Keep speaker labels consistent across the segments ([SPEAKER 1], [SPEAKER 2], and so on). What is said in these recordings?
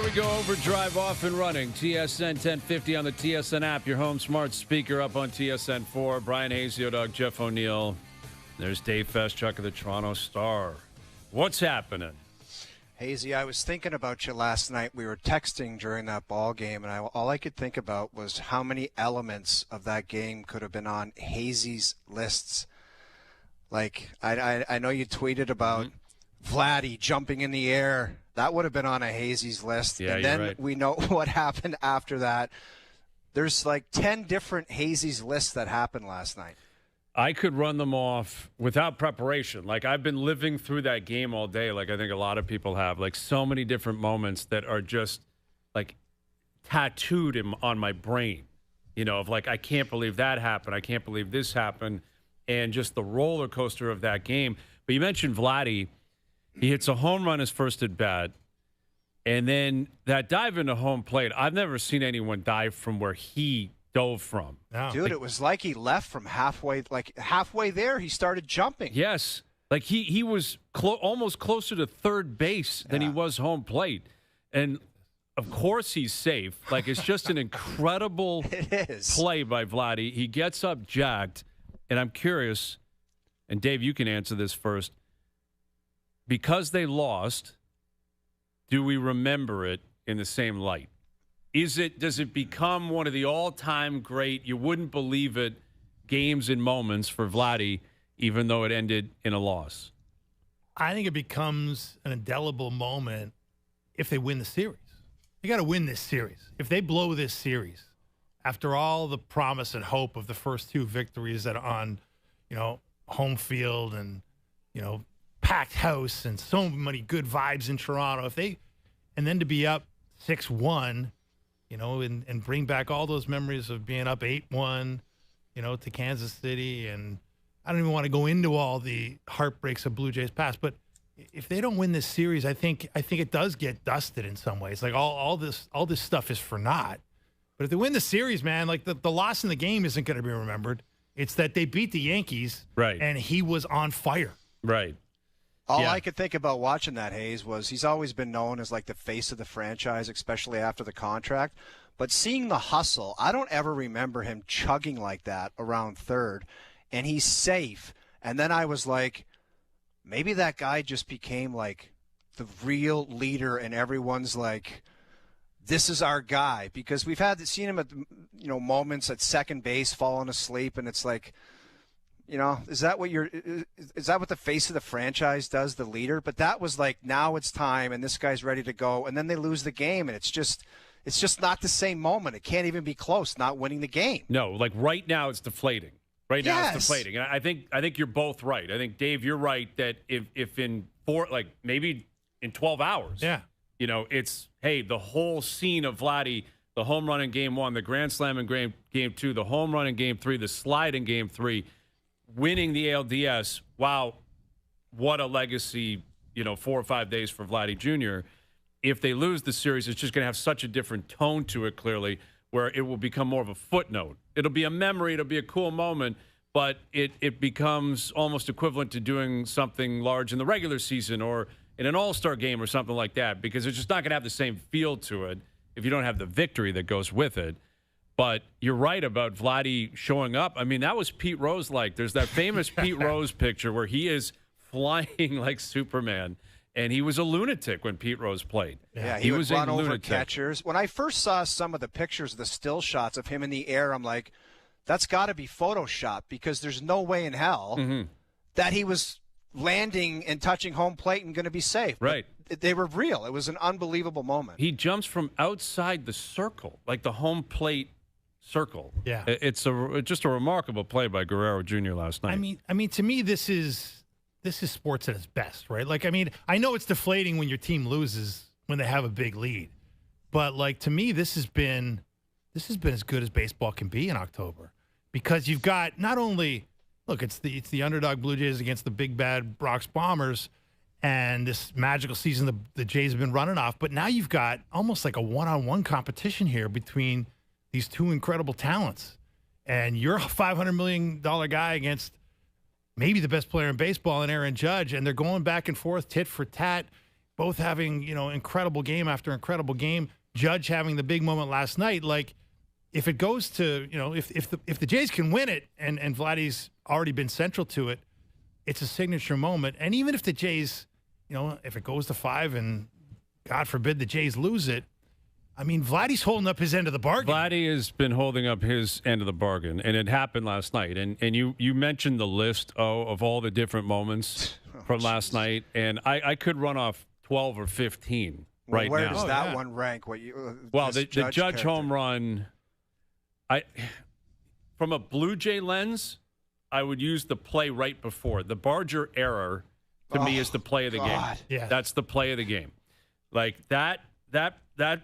[SPEAKER 1] we go. OverDrive off and running. TSN 1050 on the TSN app. Your home smart speaker up on TSN 4. Brian Hazy, Dog, Jeff O'Neill. There's Dave Feschuk of the Toronto Star. What's happening?
[SPEAKER 2] Hazy, I was thinking about you last night. We were texting during that ball game, and all I could think about was how many elements of that game could have been on Hazy's lists. Like, I know you tweeted about Vladdy jumping in the air. That would have been on a Hazy's list.
[SPEAKER 1] Yeah,
[SPEAKER 2] and then
[SPEAKER 1] you're right.
[SPEAKER 2] we know what happened after that. There's like 10 different Hazy's lists that happened last night.
[SPEAKER 1] I could run them off without preparation. Like, I've been living through that game all day, like I think a lot of people have. Like, so many different moments that are just, like, tattooed on my brain. You know, of like, I can't believe that happened. I can't believe this happened. And just the roller coaster of that game. But you mentioned Vladdy. He hits a home run his first at bat. And then that dive into home plate, I've never seen anyone dive from where he dove from.
[SPEAKER 3] No.
[SPEAKER 2] Dude, it was like he left from halfway there, he started jumping.
[SPEAKER 1] Yes. Like he was almost closer to third base than he was home plate. And, of course, he's safe. Like, it's just an incredible
[SPEAKER 2] It is.
[SPEAKER 1] play by Vladdy. He gets up jacked. And I'm curious, and Dave, you can answer this first. Because they lost, do we remember it in the same light? Does it become one of the all-time great, you wouldn't believe it, games and moments for Vladdy, even though it ended in a loss?
[SPEAKER 3] I think it becomes an indelible moment if they win the series. You got to win this series. If they blow this series, after all the promise and hope of the first two victories that are on, home field and, packed house and so many good vibes in Toronto, and then to be up 6-1, and bring back all those memories of being up 8-1, to Kansas City. And I don't even want to go into all the heartbreaks of Blue Jays past, but if they don't win this series, I think it does get dusted in some ways. Like all this stuff is for naught. But if they win the series, man, like the loss in the game isn't going to be remembered. It's that they beat the Yankees,
[SPEAKER 1] right?
[SPEAKER 3] And he was on fire,
[SPEAKER 1] right?
[SPEAKER 2] All I could think about watching that, Hayes, was he's always been known as like the face of the franchise, especially after the contract. But seeing the hustle, I don't ever remember him chugging like that around third, and he's safe. And then I was like, maybe that guy just became like the real leader, and everyone's like, this is our guy, because we've seen him at moments at second base falling asleep, and it's like, is that what the face of the franchise does, the leader? But that was like, now it's time, and this guy's ready to go, and then they lose the game, and it's just not the same moment. It can't even be close, not winning the game.
[SPEAKER 1] No, like right now it's deflating. Right now it's deflating. And I think you're both right. I think, Dave, you're right that if in maybe in 12 hours, it's, hey, the whole scene of Vladdy, the home run in Game 1, the grand slam in Game 2, the home run in Game 3, the slide in Game 3, winning the ALDS, wow, what a legacy, 4 or 5 days for Vladdy Jr. If they lose the series, it's just going to have such a different tone to it, clearly, where it will become more of a footnote. It'll be a memory. It'll be a cool moment, but it becomes almost equivalent to doing something large in the regular season or in an all-star game or something like that, because it's just not going to have the same feel to it if you don't have the victory that goes with it. But you're right about Vladdy showing up. I mean, that was Pete Rose-like. There's that famous Pete Rose picture where he is flying like Superman, and he was a lunatic when Pete Rose played.
[SPEAKER 2] Yeah, he
[SPEAKER 1] was
[SPEAKER 2] would run
[SPEAKER 1] a
[SPEAKER 2] over
[SPEAKER 1] lunatic.
[SPEAKER 2] catchers. When I first saw some of the pictures, the still shots of him in the air, I'm like, that's got to be Photoshop, because there's no way in hell that he was landing and touching home plate and going to be safe.
[SPEAKER 1] Right.
[SPEAKER 2] But they were real. It was an unbelievable moment.
[SPEAKER 1] He jumps from outside the circle, like the home plate circle.
[SPEAKER 3] Yeah.
[SPEAKER 1] It's just a remarkable play by Guerrero Jr. last night.
[SPEAKER 3] I mean, to me, this is sports at its best, right? Like, I mean, I know it's deflating when your team loses when they have a big lead, but like, to me, this has been as good as baseball can be in October, because you've got not only, look, it's the underdog Blue Jays against the big bad Bronx Bombers, and this magical season the Jays have been running off, but now you've got almost like a one-on-one competition here between these two incredible talents, and you're a $500 million guy against maybe the best player in baseball in Aaron Judge, and they're going back and forth, tit for tat. both having, incredible game after incredible game. Judge having the big moment last night. Like, if it goes to, if the Jays can win it and Vladdy's already been central to it, it's a signature moment. And even if the Jays, if it goes to 5 and God forbid the Jays lose it, I mean, Vladdy's holding up his end of the bargain.
[SPEAKER 1] Vladdy has been holding up his end of the bargain, and it happened last night. And you mentioned the list of all the different moments from last night, and I could run off 12 or 15 right now.
[SPEAKER 2] Where does that one rank?
[SPEAKER 1] The Judge home run, from a Blue Jay lens, I would use the play right before. The Barger error, to me, is the play of the game.
[SPEAKER 3] Yeah.
[SPEAKER 1] That's the play of the game. Like, that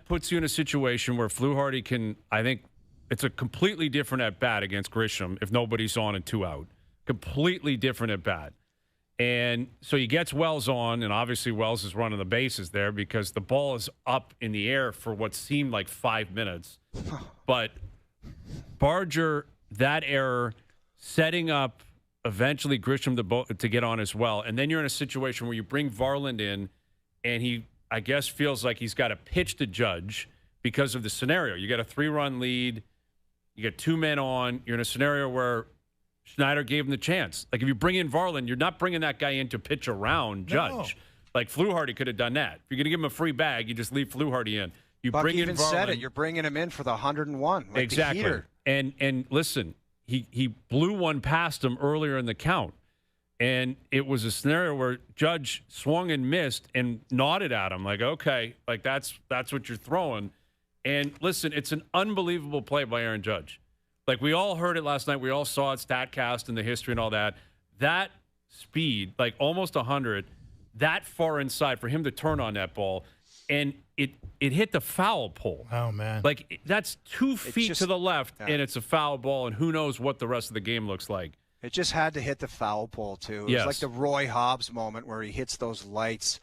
[SPEAKER 1] puts you in a situation where Fluharty can, I think, it's a completely different at-bat against Grisham if nobody's on and 2 out. Completely different at-bat. And so he gets Wells on, and obviously Wells is running the bases there because the ball is up in the air for what seemed like 5 minutes. But Barger, that error, setting up eventually Grisham to get on as well. And then you're in a situation where you bring Varland in, and he, I guess, feels like he's got to pitch to Judge because of the scenario. You got a 3-run lead. You got 2 men on. You're in a scenario where Schneider gave him the chance. Like, if you bring in Varland, you're not bringing that guy in to pitch around Judge. No. Like, Fluharty could have done that. If you're going to give him a free bag, you just leave Fluharty in. You
[SPEAKER 2] Buck
[SPEAKER 1] bring
[SPEAKER 2] even
[SPEAKER 1] in Varland.
[SPEAKER 2] said it. You're bringing him in for the 101. Like
[SPEAKER 1] exactly.
[SPEAKER 2] The heater.
[SPEAKER 1] And listen, he blew one past him earlier in the count. And it was a scenario where Judge swung and missed and nodded at him like, okay, like that's what you're throwing. And listen, it's an unbelievable play by Aaron Judge. Like, we all heard it last night. We all saw it, StatCast and the history and all that. That speed, like almost 100, that far inside for him to turn on that ball, and it hit the foul pole.
[SPEAKER 3] Oh, man.
[SPEAKER 1] Like, that's 2 feet to the left, and it's a foul ball, and who knows what the rest of the game looks like.
[SPEAKER 2] It just had to hit the foul pole, too. It was like the Roy Hobbs moment where he hits those lights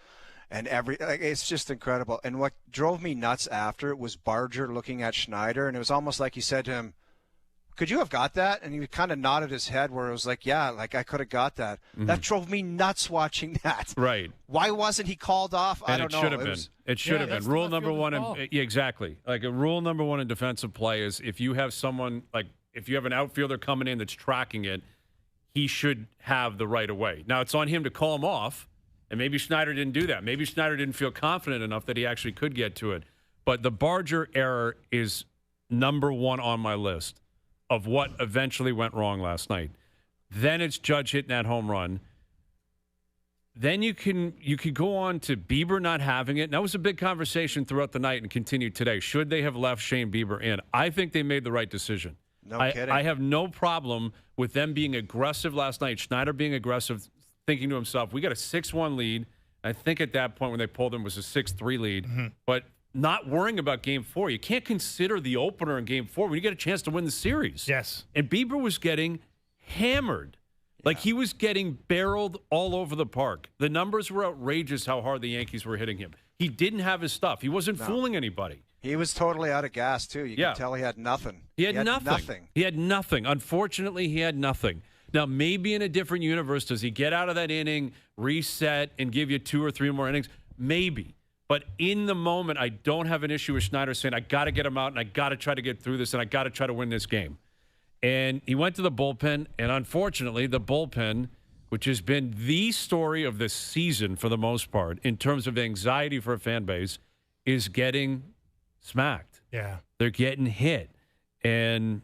[SPEAKER 2] and it's just incredible. And what drove me nuts after it was Barger looking at Schneider, and it was almost like he said to him, could you have got that? And he kind of nodded his head where it was like, yeah, like I could have got that. Mm-hmm. That drove me nuts watching that.
[SPEAKER 1] Right.
[SPEAKER 2] Why wasn't he called off? I don't know.
[SPEAKER 1] It should have been. Rule number one. Exactly. Like, a rule number one in defensive play is if you have someone, like if you have an outfielder coming in that's tracking it, he should have the right of way. Now, it's on him to call him off, and maybe Schneider didn't do that. Maybe Schneider didn't feel confident enough that he actually could get to it. But the Barger error is number one on my list of what eventually went wrong last night. Then it's Judge hitting that home run. Then you could go on to Bieber not having it. And that was a big conversation throughout the night and continued today. Should they have left Shane Bieber in? I think they made the right decision.
[SPEAKER 2] No kidding.
[SPEAKER 1] I have no problem with them being aggressive last night. Schneider being aggressive, thinking to himself, we got a 6-1 lead. I think at that point when they pulled him was a 6-3 lead. Mm-hmm. But not worrying about Game 4. You can't consider the opener in Game 4 when you get a chance to win the series.
[SPEAKER 3] Yes.
[SPEAKER 1] And Bieber was getting hammered. Yeah. Like, he was getting barreled all over the park. The numbers were outrageous how hard the Yankees were hitting him. He didn't have his stuff. He wasn't fooling anybody.
[SPEAKER 2] He was totally out of gas, too. You can tell he had nothing.
[SPEAKER 1] He had nothing. He had nothing. Unfortunately, he had nothing. Now, maybe in a different universe, does he get out of that inning, reset, and give you 2 or 3 more innings? Maybe. But in the moment, I don't have an issue with Schneider saying, I got to get him out, and I got to try to get through this, and I got to try to win this game. And he went to the bullpen, and unfortunately, the bullpen, which has been the story of this season for the most part, in terms of anxiety for a fan base, is getting smacked.
[SPEAKER 3] Yeah.
[SPEAKER 1] They're getting hit. And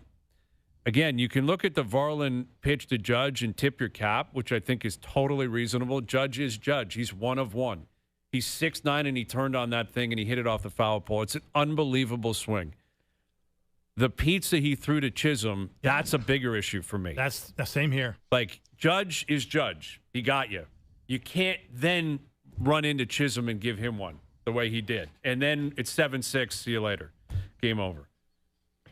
[SPEAKER 1] again, you can look at the Varland pitch to Judge and tip your cap, which I think is totally reasonable. Judge is Judge. He's 1 of 1. He's 6'9", and he turned on that thing, and he hit it off the foul pole. It's an unbelievable swing. The pizza he threw to Chisholm, that's a bigger issue for me.
[SPEAKER 3] That's the same here.
[SPEAKER 1] Like, Judge is Judge. He got you. You can't then run into Chisholm and give him one the way he did. And then it's 7-6. See you later. Game over.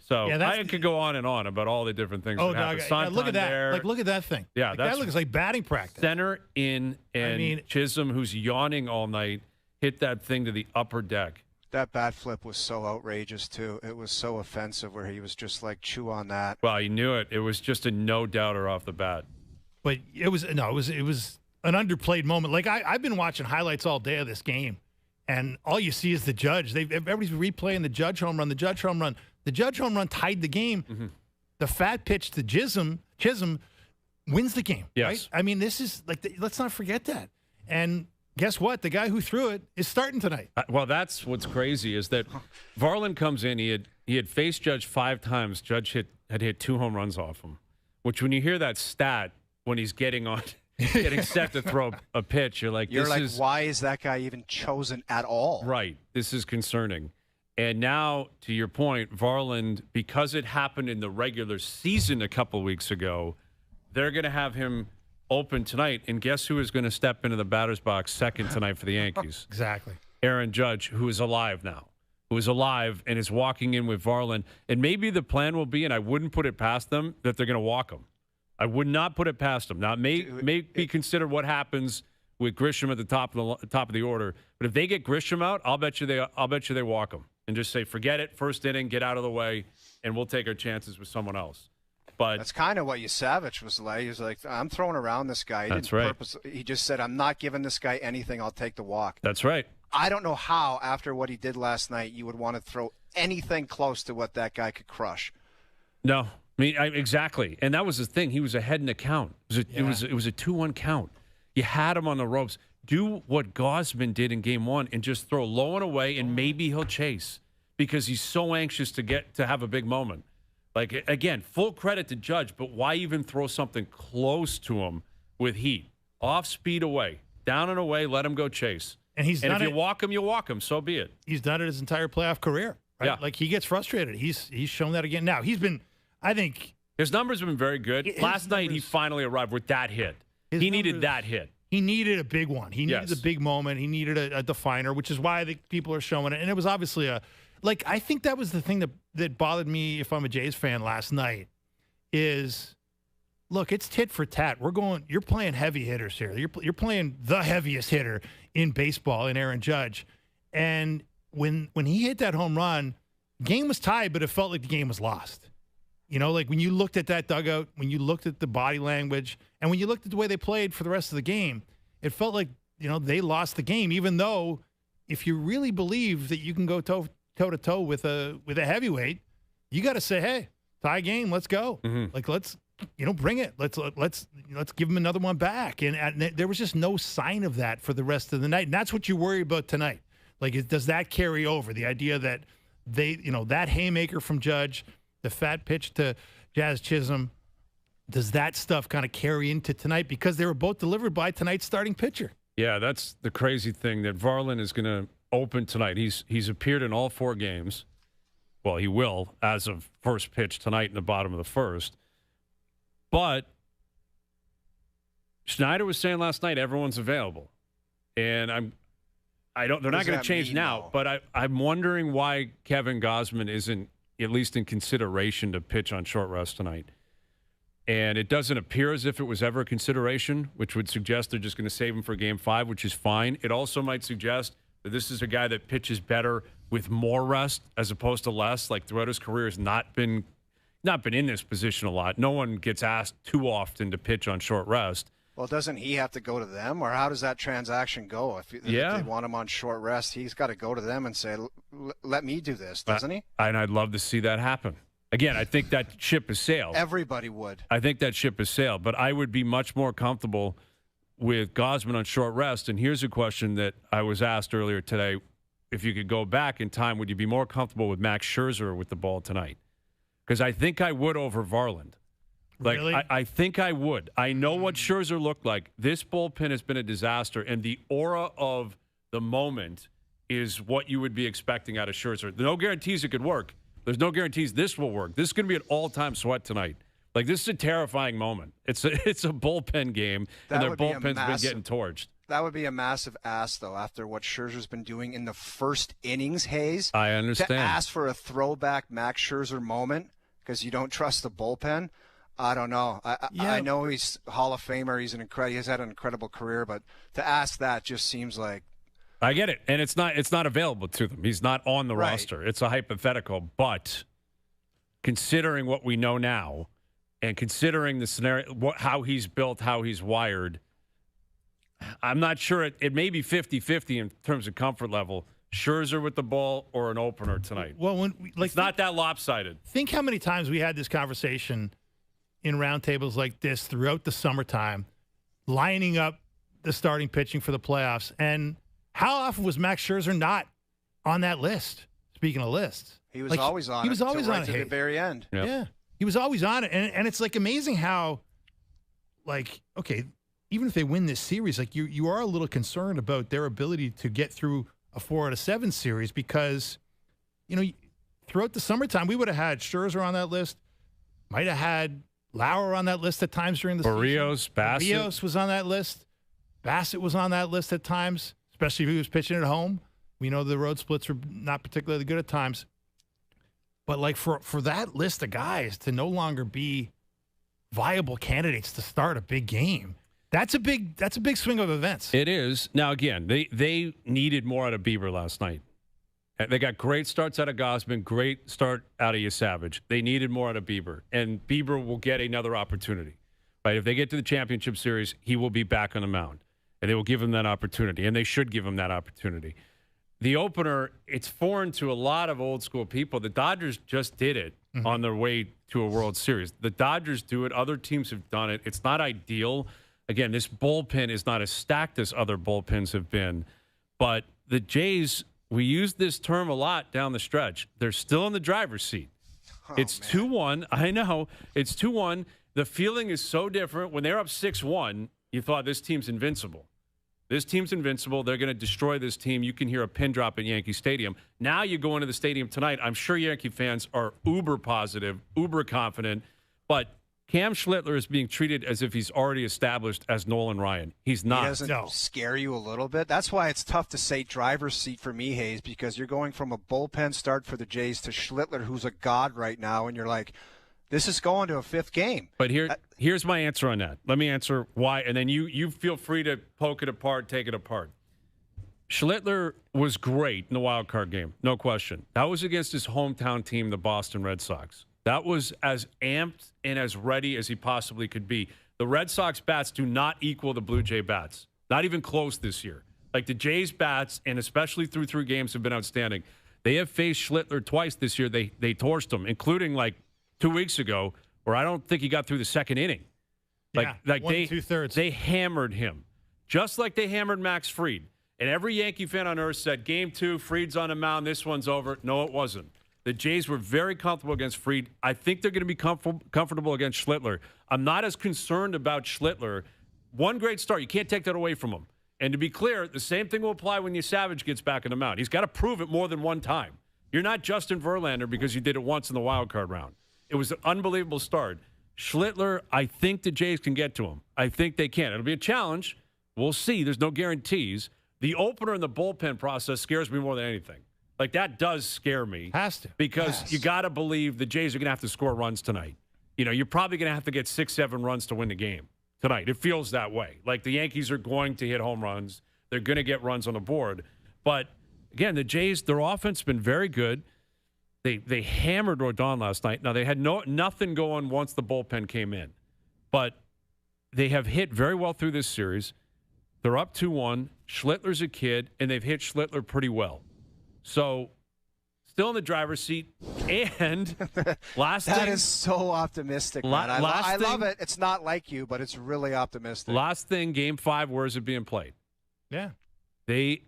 [SPEAKER 1] So I could go on and on about all the different things that happened.
[SPEAKER 3] Look at that.
[SPEAKER 1] There.
[SPEAKER 3] Like, look at that thing.
[SPEAKER 1] Yeah,
[SPEAKER 3] like, that looks like batting practice.
[SPEAKER 1] Center in, and Chisholm, who's yawning all night, hit that thing to the upper deck.
[SPEAKER 2] That bat flip was so outrageous, too. It was so offensive where he was just like, chew on that.
[SPEAKER 1] Well, he knew it. It was just a no-doubter off the bat.
[SPEAKER 3] But it was an underplayed moment. Like I've been watching highlights all day of this game, and all you see is the Judge. Everybody's replaying the Judge home run. The Judge home run. The Judge home run tied the game. Mm-hmm. The fat pitch to Chisholm wins the game.
[SPEAKER 1] Yes.
[SPEAKER 3] Right? I mean, this is like let's not forget that. And guess what? The guy who threw it is starting tonight.
[SPEAKER 1] Well, that's what's crazy is that Varland comes in. He had faced Judge 5 times. Judge had hit 2 home runs off him. Which, when you hear that stat, when he's getting set to throw a pitch, you're like,
[SPEAKER 2] why is that guy even chosen at all?
[SPEAKER 1] Right. This is concerning. And now, to your point, Varland, because it happened in the regular season a couple weeks ago, they're going to have him open tonight. And guess who is going to step into the batter's box second tonight for the Yankees?
[SPEAKER 3] Exactly.
[SPEAKER 1] Aaron Judge, who is alive now. Who is alive and is walking in with Varland. And maybe the plan will be, and I wouldn't put it past them, that they're going to walk him. I would not put it past them. Now, it may be considered what happens with Grisham at the top of the order. But if they get Grisham out, I'll bet you they walk him and just say, forget it, first inning, get out of the way, and we'll take our chances with someone else. But
[SPEAKER 2] that's kind of what Savage was like. He was like, I'm throwing around this guy.
[SPEAKER 1] That's right.
[SPEAKER 2] He just said, I'm not giving this guy anything. I'll take the walk.
[SPEAKER 1] That's right.
[SPEAKER 2] I don't know how, after what he did last night, you would want to throw anything close to what that guy could crush.
[SPEAKER 1] No. I mean, exactly. And that was the thing. He was ahead in the count. It was a 2-1 count. You had him on the ropes. Do what Gausman did in Game 1 and just throw low and away, and maybe he'll chase because he's so anxious to have a big moment. Like, again, full credit to Judge, but why even throw something close to him with heat? Off speed away. Down and away, let him go chase. And if you walk him, you walk him. So be it.
[SPEAKER 3] He's done it his entire playoff career. Right?
[SPEAKER 1] Yeah.
[SPEAKER 3] Like, he gets frustrated. He's shown that again. Now, he's been, I think.
[SPEAKER 1] His numbers have been very good. Last night, he finally arrived with that hit. He needed that hit.
[SPEAKER 3] He needed a big one. He needed a big moment. He needed a definer, which is why I think people are showing it. And it was obviously I think that was the thing that bothered me if I'm a Jays fan last night is, look, it's tit for tat. You're playing heavy hitters here. You're playing the heaviest hitter in baseball in Aaron Judge. And when he hit that home run, game was tied, but it felt like the game was lost. You know, like when you looked at that dugout, when you looked at the body language, and when you looked at the way they played for the rest of the game, it felt like, they lost the game, even though if you really believe that you can go toe-to-toe with a heavyweight, you got to say, hey, tie game, let's go. Mm-hmm. Like, let's bring it. Let's give them another one back. And there was just no sign of that for the rest of the night. And that's what you worry about tonight. Like, does that carry over? The idea that that haymaker from Judge, the fat pitch to Jazz Chisholm, does that stuff kind of carry into tonight? Because they were both delivered by tonight's starting pitcher.
[SPEAKER 1] Yeah, that's the crazy thing, that Varland is going to open tonight. He's appeared in all 4 games. Well, he will as of first pitch tonight in the bottom of the first. But Schneider was saying last night everyone's available, and they're not going to change now.
[SPEAKER 2] Though?
[SPEAKER 1] But I'm wondering why Kevin Gausman isn't at least in consideration to pitch on short rest tonight. And it doesn't appear as if it was ever a consideration, which would suggest they're just going to save him for Game 5, which is fine. It also might suggest that this is a guy that pitches better with more rest as opposed to less. Like, throughout his career has not been in this position a lot. No one gets asked too often to pitch on short rest.
[SPEAKER 2] Well, doesn't he have to go to them, or how does that transaction go? If they want him on short rest, he's got to go to them and say, let me do this, doesn't he?
[SPEAKER 1] And I'd love to see that happen. Again, I think that ship has sailed.
[SPEAKER 2] Everybody would.
[SPEAKER 1] I think that ship has sailed, but I would be much more comfortable with Gausman on short rest. And here's a question that I was asked earlier today. If you could go back in time, would you be more comfortable with Max Scherzer with the ball tonight? Because I think I would over Varland. Like,
[SPEAKER 3] really?
[SPEAKER 1] I think I would. I know what Scherzer looked like. This bullpen has been a disaster, and the aura of the moment is what you would be expecting out of Scherzer. No guarantees it could work. There's no guarantees this will work. This is going to be an all-time sweat tonight. Like, this is a terrifying moment. It's a bullpen game, and their bullpen's been getting torched.
[SPEAKER 2] That would be a massive ask, though, after what Scherzer's been doing in the first innings, Hayes.
[SPEAKER 1] I understand.
[SPEAKER 2] To ask for a throwback Max Scherzer moment because you don't trust the bullpen, I don't know. I know he's Hall of Famer. He's had an incredible career, but to ask that just seems like.
[SPEAKER 1] I get it, and it's not available to them. He's not on the roster. It's a hypothetical, but considering what we know now, and considering the scenario, how he's built, how he's wired, I'm not sure. It may be 50-50 in terms of comfort level. Scherzer with the ball or an opener tonight.
[SPEAKER 3] Well,
[SPEAKER 1] it's not that lopsided.
[SPEAKER 3] Think how many times we had this conversation in roundtables like this throughout the summertime, lining up the starting pitching for the playoffs. And how often was Max Scherzer not on that list? Speaking of lists.
[SPEAKER 2] He was always on it. He was always on it at the very end.
[SPEAKER 1] Yep.
[SPEAKER 3] Yeah. He was always on it. And it's like amazing how, like, okay, even if they win this series, like you are a little concerned about their ability to get through a 4-out-of-7 series because, throughout the summertime, we would have had Scherzer on that list, might have had Lauer on that list at times during the
[SPEAKER 1] Barrios,
[SPEAKER 3] season.
[SPEAKER 1] Bassett.
[SPEAKER 3] Barrios was on that list. Bassett was on that list at times, especially if he was pitching at home. We know the road splits were not particularly good at times. But, like, for that list of guys to no longer be viable candidates to start a big game, that's a big swing of events.
[SPEAKER 1] It is. Now, again, they needed more out of Bieber last night. They got great starts out of Gausman, great start out of Savage. They needed more out of Bieber, and Bieber will get another opportunity. Right? If they get to the championship series, he will be back on the mound, and they will give him that opportunity, and they should give him that opportunity. The opener, it's foreign to a lot of old school people. The Dodgers just did it on their way to a World Series. The Dodgers do it. Other teams have done it. It's not ideal. Again, this bullpen is not as stacked as other bullpens have been, but the Jays, we use this term a lot down the stretch. They're still in the driver's seat. It's 2-1. I know. It's 2-1. The feeling is so different. When they're up 6-1, you thought this team's invincible. This team's invincible. They're going to destroy this team. You can hear a pin drop at Yankee Stadium. Now you go into the stadium tonight. I'm sure Yankee fans are uber positive, uber confident, but Cam Schlittler is being treated as if he's already established as Nolan Ryan. He's not.
[SPEAKER 2] He doesn't scare you a little bit. That's why it's tough to say driver's seat for me, Hayes, because you're going from a bullpen start for the Jays to Schlittler, who's a god right now, and you're like, this is going to a fifth game.
[SPEAKER 1] But here's my answer on that. Let me answer why, and then you feel free to poke it apart, take it apart. Schlittler was great in the wild card game, no question. That was against his hometown team, the Boston Red Sox. That was as amped and as ready as he possibly could be. The Red Sox bats do not equal the Blue Jay bats. Not even close this year. Like the Jays bats, and especially through 3 games, have been outstanding. They have faced Schlittler twice this year. They torched him, including like 2 weeks ago, where I don't think he got through the second inning. Like
[SPEAKER 3] 1 2/3.
[SPEAKER 1] They hammered him, just like they hammered Max Fried. And every Yankee fan on earth said, Game 2, Fried's on the mound, this one's over. No, it wasn't. The Jays were very comfortable against Fried. I think they're going to be comfortable against Schlittler. I'm not as concerned about Schlittler. One great start. You can't take that away from him. And to be clear, the same thing will apply when Savage gets back in the mound. He's got to prove it more than one time. You're not Justin Verlander because you did it once in the wild card round. It was an unbelievable start. Schlittler, I think the Jays can get to him. I think they can. It'll be a challenge. We'll see. There's no guarantees. The opener and the bullpen process scares me more than anything. Like, that does scare me.
[SPEAKER 3] Has to.
[SPEAKER 1] Because you got to believe the Jays are going to have to score runs tonight. You're probably going to have to get 6-7 runs to win the game tonight. It feels that way. Like, the Yankees are going to hit home runs. They're going to get runs on the board. But, again, the Jays, their offense has been very good. They hammered Rodon last night. Now, they had nothing going once the bullpen came in. But they have hit very well through this series. They're up 2-1. Schlittler's a kid, and they've hit Schlittler pretty well. So, still in the driver's seat. And last thing.
[SPEAKER 2] That is so optimistic, man. I love it. It's not like you, but it's really optimistic.
[SPEAKER 1] Last thing, Game 5, where is it being played?
[SPEAKER 3] Yeah.
[SPEAKER 1] The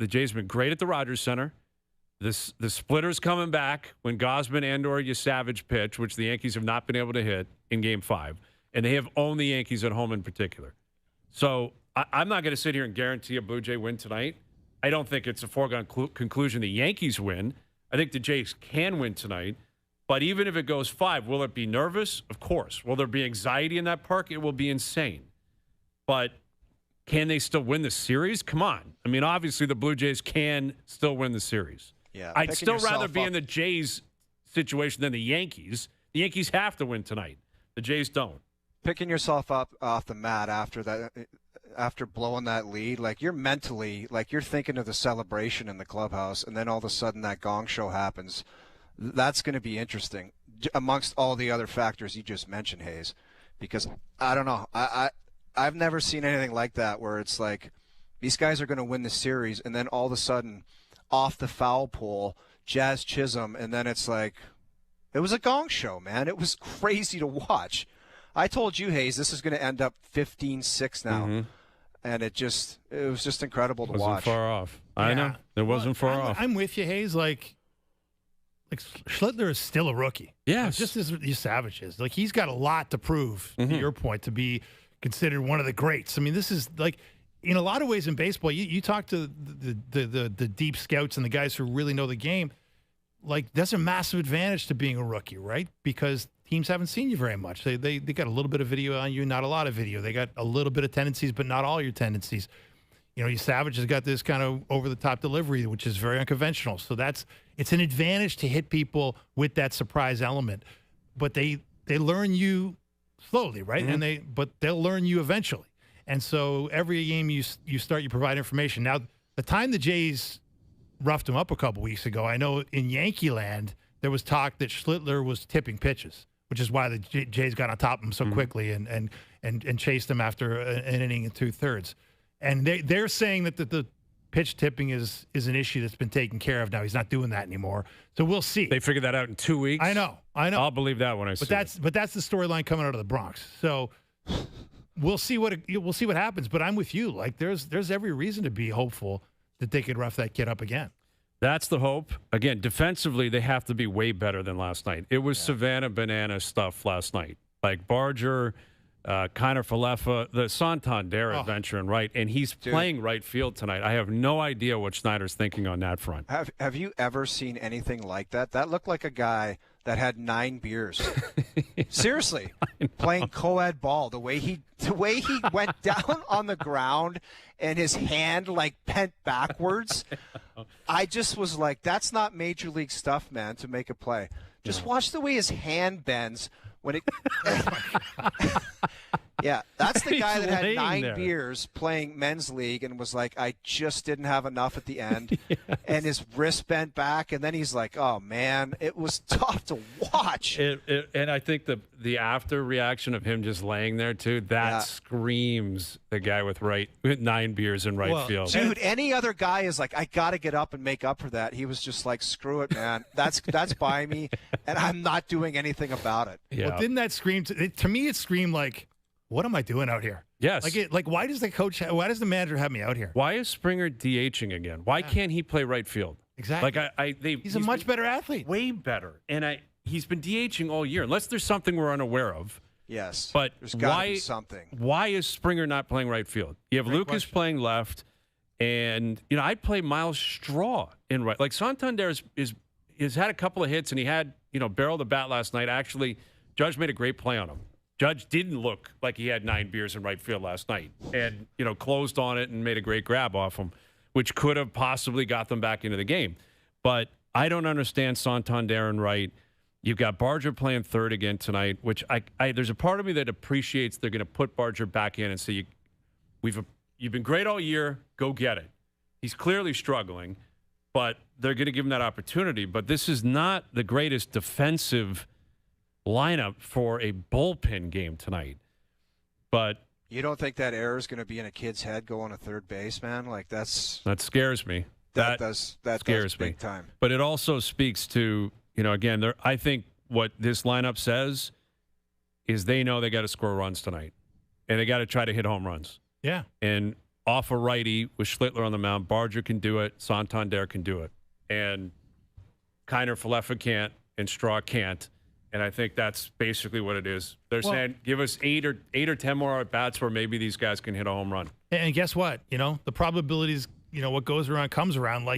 [SPEAKER 1] Jays have been great at the Rogers Center. The splitter's coming back when Gausman and/or Savage pitch, which the Yankees have not been able to hit in Game 5. And they have owned the Yankees at home in particular. So, I'm not going to sit here and guarantee a Blue Jay win tonight. I don't think it's a foregone conclusion the Yankees win. I think the Jays can win tonight. But even if it goes 5, will it be nervous? Of course. Will there be anxiety in that park? It will be insane. But can they still win the series? Come on. I mean, obviously the Blue Jays can still win the series.
[SPEAKER 2] Yeah,
[SPEAKER 1] I'd still rather be in the Jays situation than the Yankees. The Yankees have to win tonight. The Jays don't.
[SPEAKER 2] Picking yourself up off the mat after blowing that lead, like you're mentally, like you're thinking of the celebration in the clubhouse, and then all of a sudden that gong show happens. That's going to be interesting amongst all the other factors you just mentioned, Hayes, because I don't know. I've never seen anything like that where it's like these guys are going to win the series, and then all of a sudden, off the foul pole, Jazz Chisholm, and then it's like it was a gong show, man. It was crazy to watch. I told you, Hayes, this is going to end up 15-6 now, and it was just incredible to watch.
[SPEAKER 1] Wasn't far off. I know it wasn't far off.
[SPEAKER 3] I'm with you, Hayes. Like Schlittler is still a rookie.
[SPEAKER 1] Yeah,
[SPEAKER 3] just as Savage is. Like he's got a lot to prove. To your point, to be considered one of the greats. I mean, this is like in a lot of ways in baseball. You talk to the deep scouts and the guys who really know the game. Like that's a massive advantage to being a rookie, right? Because teams haven't seen you very much. They got a little bit of video on you, not a lot of video. They got a little bit of tendencies, but not all your tendencies. You know, your Savage has got this kind of over-the-top delivery, which is very unconventional. So it's an advantage to hit people with that surprise element. But they learn you slowly, right? But they'll learn you eventually. And so every game you start, you provide information. Now, the time the Jays roughed him up a couple weeks ago, I know in Yankee land there was talk that Schlittler was tipping pitches, which is why the Jays got on top of him so quickly and chased him after an inning and 2/3. And they're saying that the pitch tipping is an issue that's been taken care of now. He's not doing that anymore. So we'll see.
[SPEAKER 1] They figured that out in 2 weeks.
[SPEAKER 3] I know.
[SPEAKER 1] I'll believe that when I see it.
[SPEAKER 3] But that's the storyline coming out of the Bronx. So we'll see what happens. But I'm with you. Like there's every reason to be hopeful that they could rough that kid up again.
[SPEAKER 1] That's the hope. Again, defensively, they have to be way better than last night. It was Savannah Banana stuff last night. Like Barger, Kiner Falefa, the Santander adventure in right, and he's playing right field tonight. I have no idea what Schneider's thinking on that front.
[SPEAKER 2] Have you ever seen anything like that? That looked like a guy that had 9 beers. Seriously, playing co-ed ball. The way he went down on the ground and his hand like bent backwards. I just was like, that's not major league stuff, man. To make a play, just watch the way his hand bends. When it, yeah, that's the guy that had 9 beers playing men's league and was like, I just didn't have enough at the end, and his wrist bent back, and then he's like, oh man, it was tough to watch.
[SPEAKER 1] And I think the after reaction of him just laying there too, that screams the guy with 9 beers in right field.
[SPEAKER 2] Dude, any other guy is like, I got to get up and make up for that. He was just like, screw it, man. That's by me, and I'm not doing anything about it.
[SPEAKER 3] Yeah. Well, didn't that scream to me? It screamed like, what am I doing out here?
[SPEAKER 1] Yes.
[SPEAKER 3] Like why does the manager have me out here?
[SPEAKER 1] Why is Springer DHing again? Why can't he play right field?
[SPEAKER 3] Exactly.
[SPEAKER 1] Like
[SPEAKER 3] he's a much better athlete.
[SPEAKER 1] Way better. And he's been DHing all year, unless there's something we're unaware of.
[SPEAKER 2] Yes.
[SPEAKER 1] But
[SPEAKER 2] there's got to be something.
[SPEAKER 1] Why is Springer not playing right field? You have Lucas playing left, and I'd play Miles Straw in right. Like Santander has had a couple of hits, and he had barreled the bat last night. Actually, Judge made a great play on him. Judge didn't look like he had 9 beers in right field last night, and closed on it and made a great grab off him, which could have possibly got them back into the game. But I don't understand Santander and right. You've got Barger playing third again tonight, which there's a part of me that appreciates they're going to put Barger back in and say, you've been great all year, go get it. He's clearly struggling, but they're going to give him that opportunity. But this is not the greatest defensive lineup for a bullpen game tonight. But
[SPEAKER 2] you don't think that error is going to be in a kid's head going to third base, man? Like that
[SPEAKER 1] scares me. That scares me
[SPEAKER 2] big time.
[SPEAKER 1] But it also speaks to, again, I think what this lineup says is they know they got to score runs tonight, and they got to try to hit home runs.
[SPEAKER 3] Yeah.
[SPEAKER 1] And off a righty with Schlittler on the mound, Barger can do it, Santander can do it, and Kiner Falefa can't, and Straw can't. And I think that's basically what it is. They're saying, give us 8 or 10 more at-bats where maybe these guys can hit a home run.
[SPEAKER 3] And guess what? The probabilities, what goes around comes around.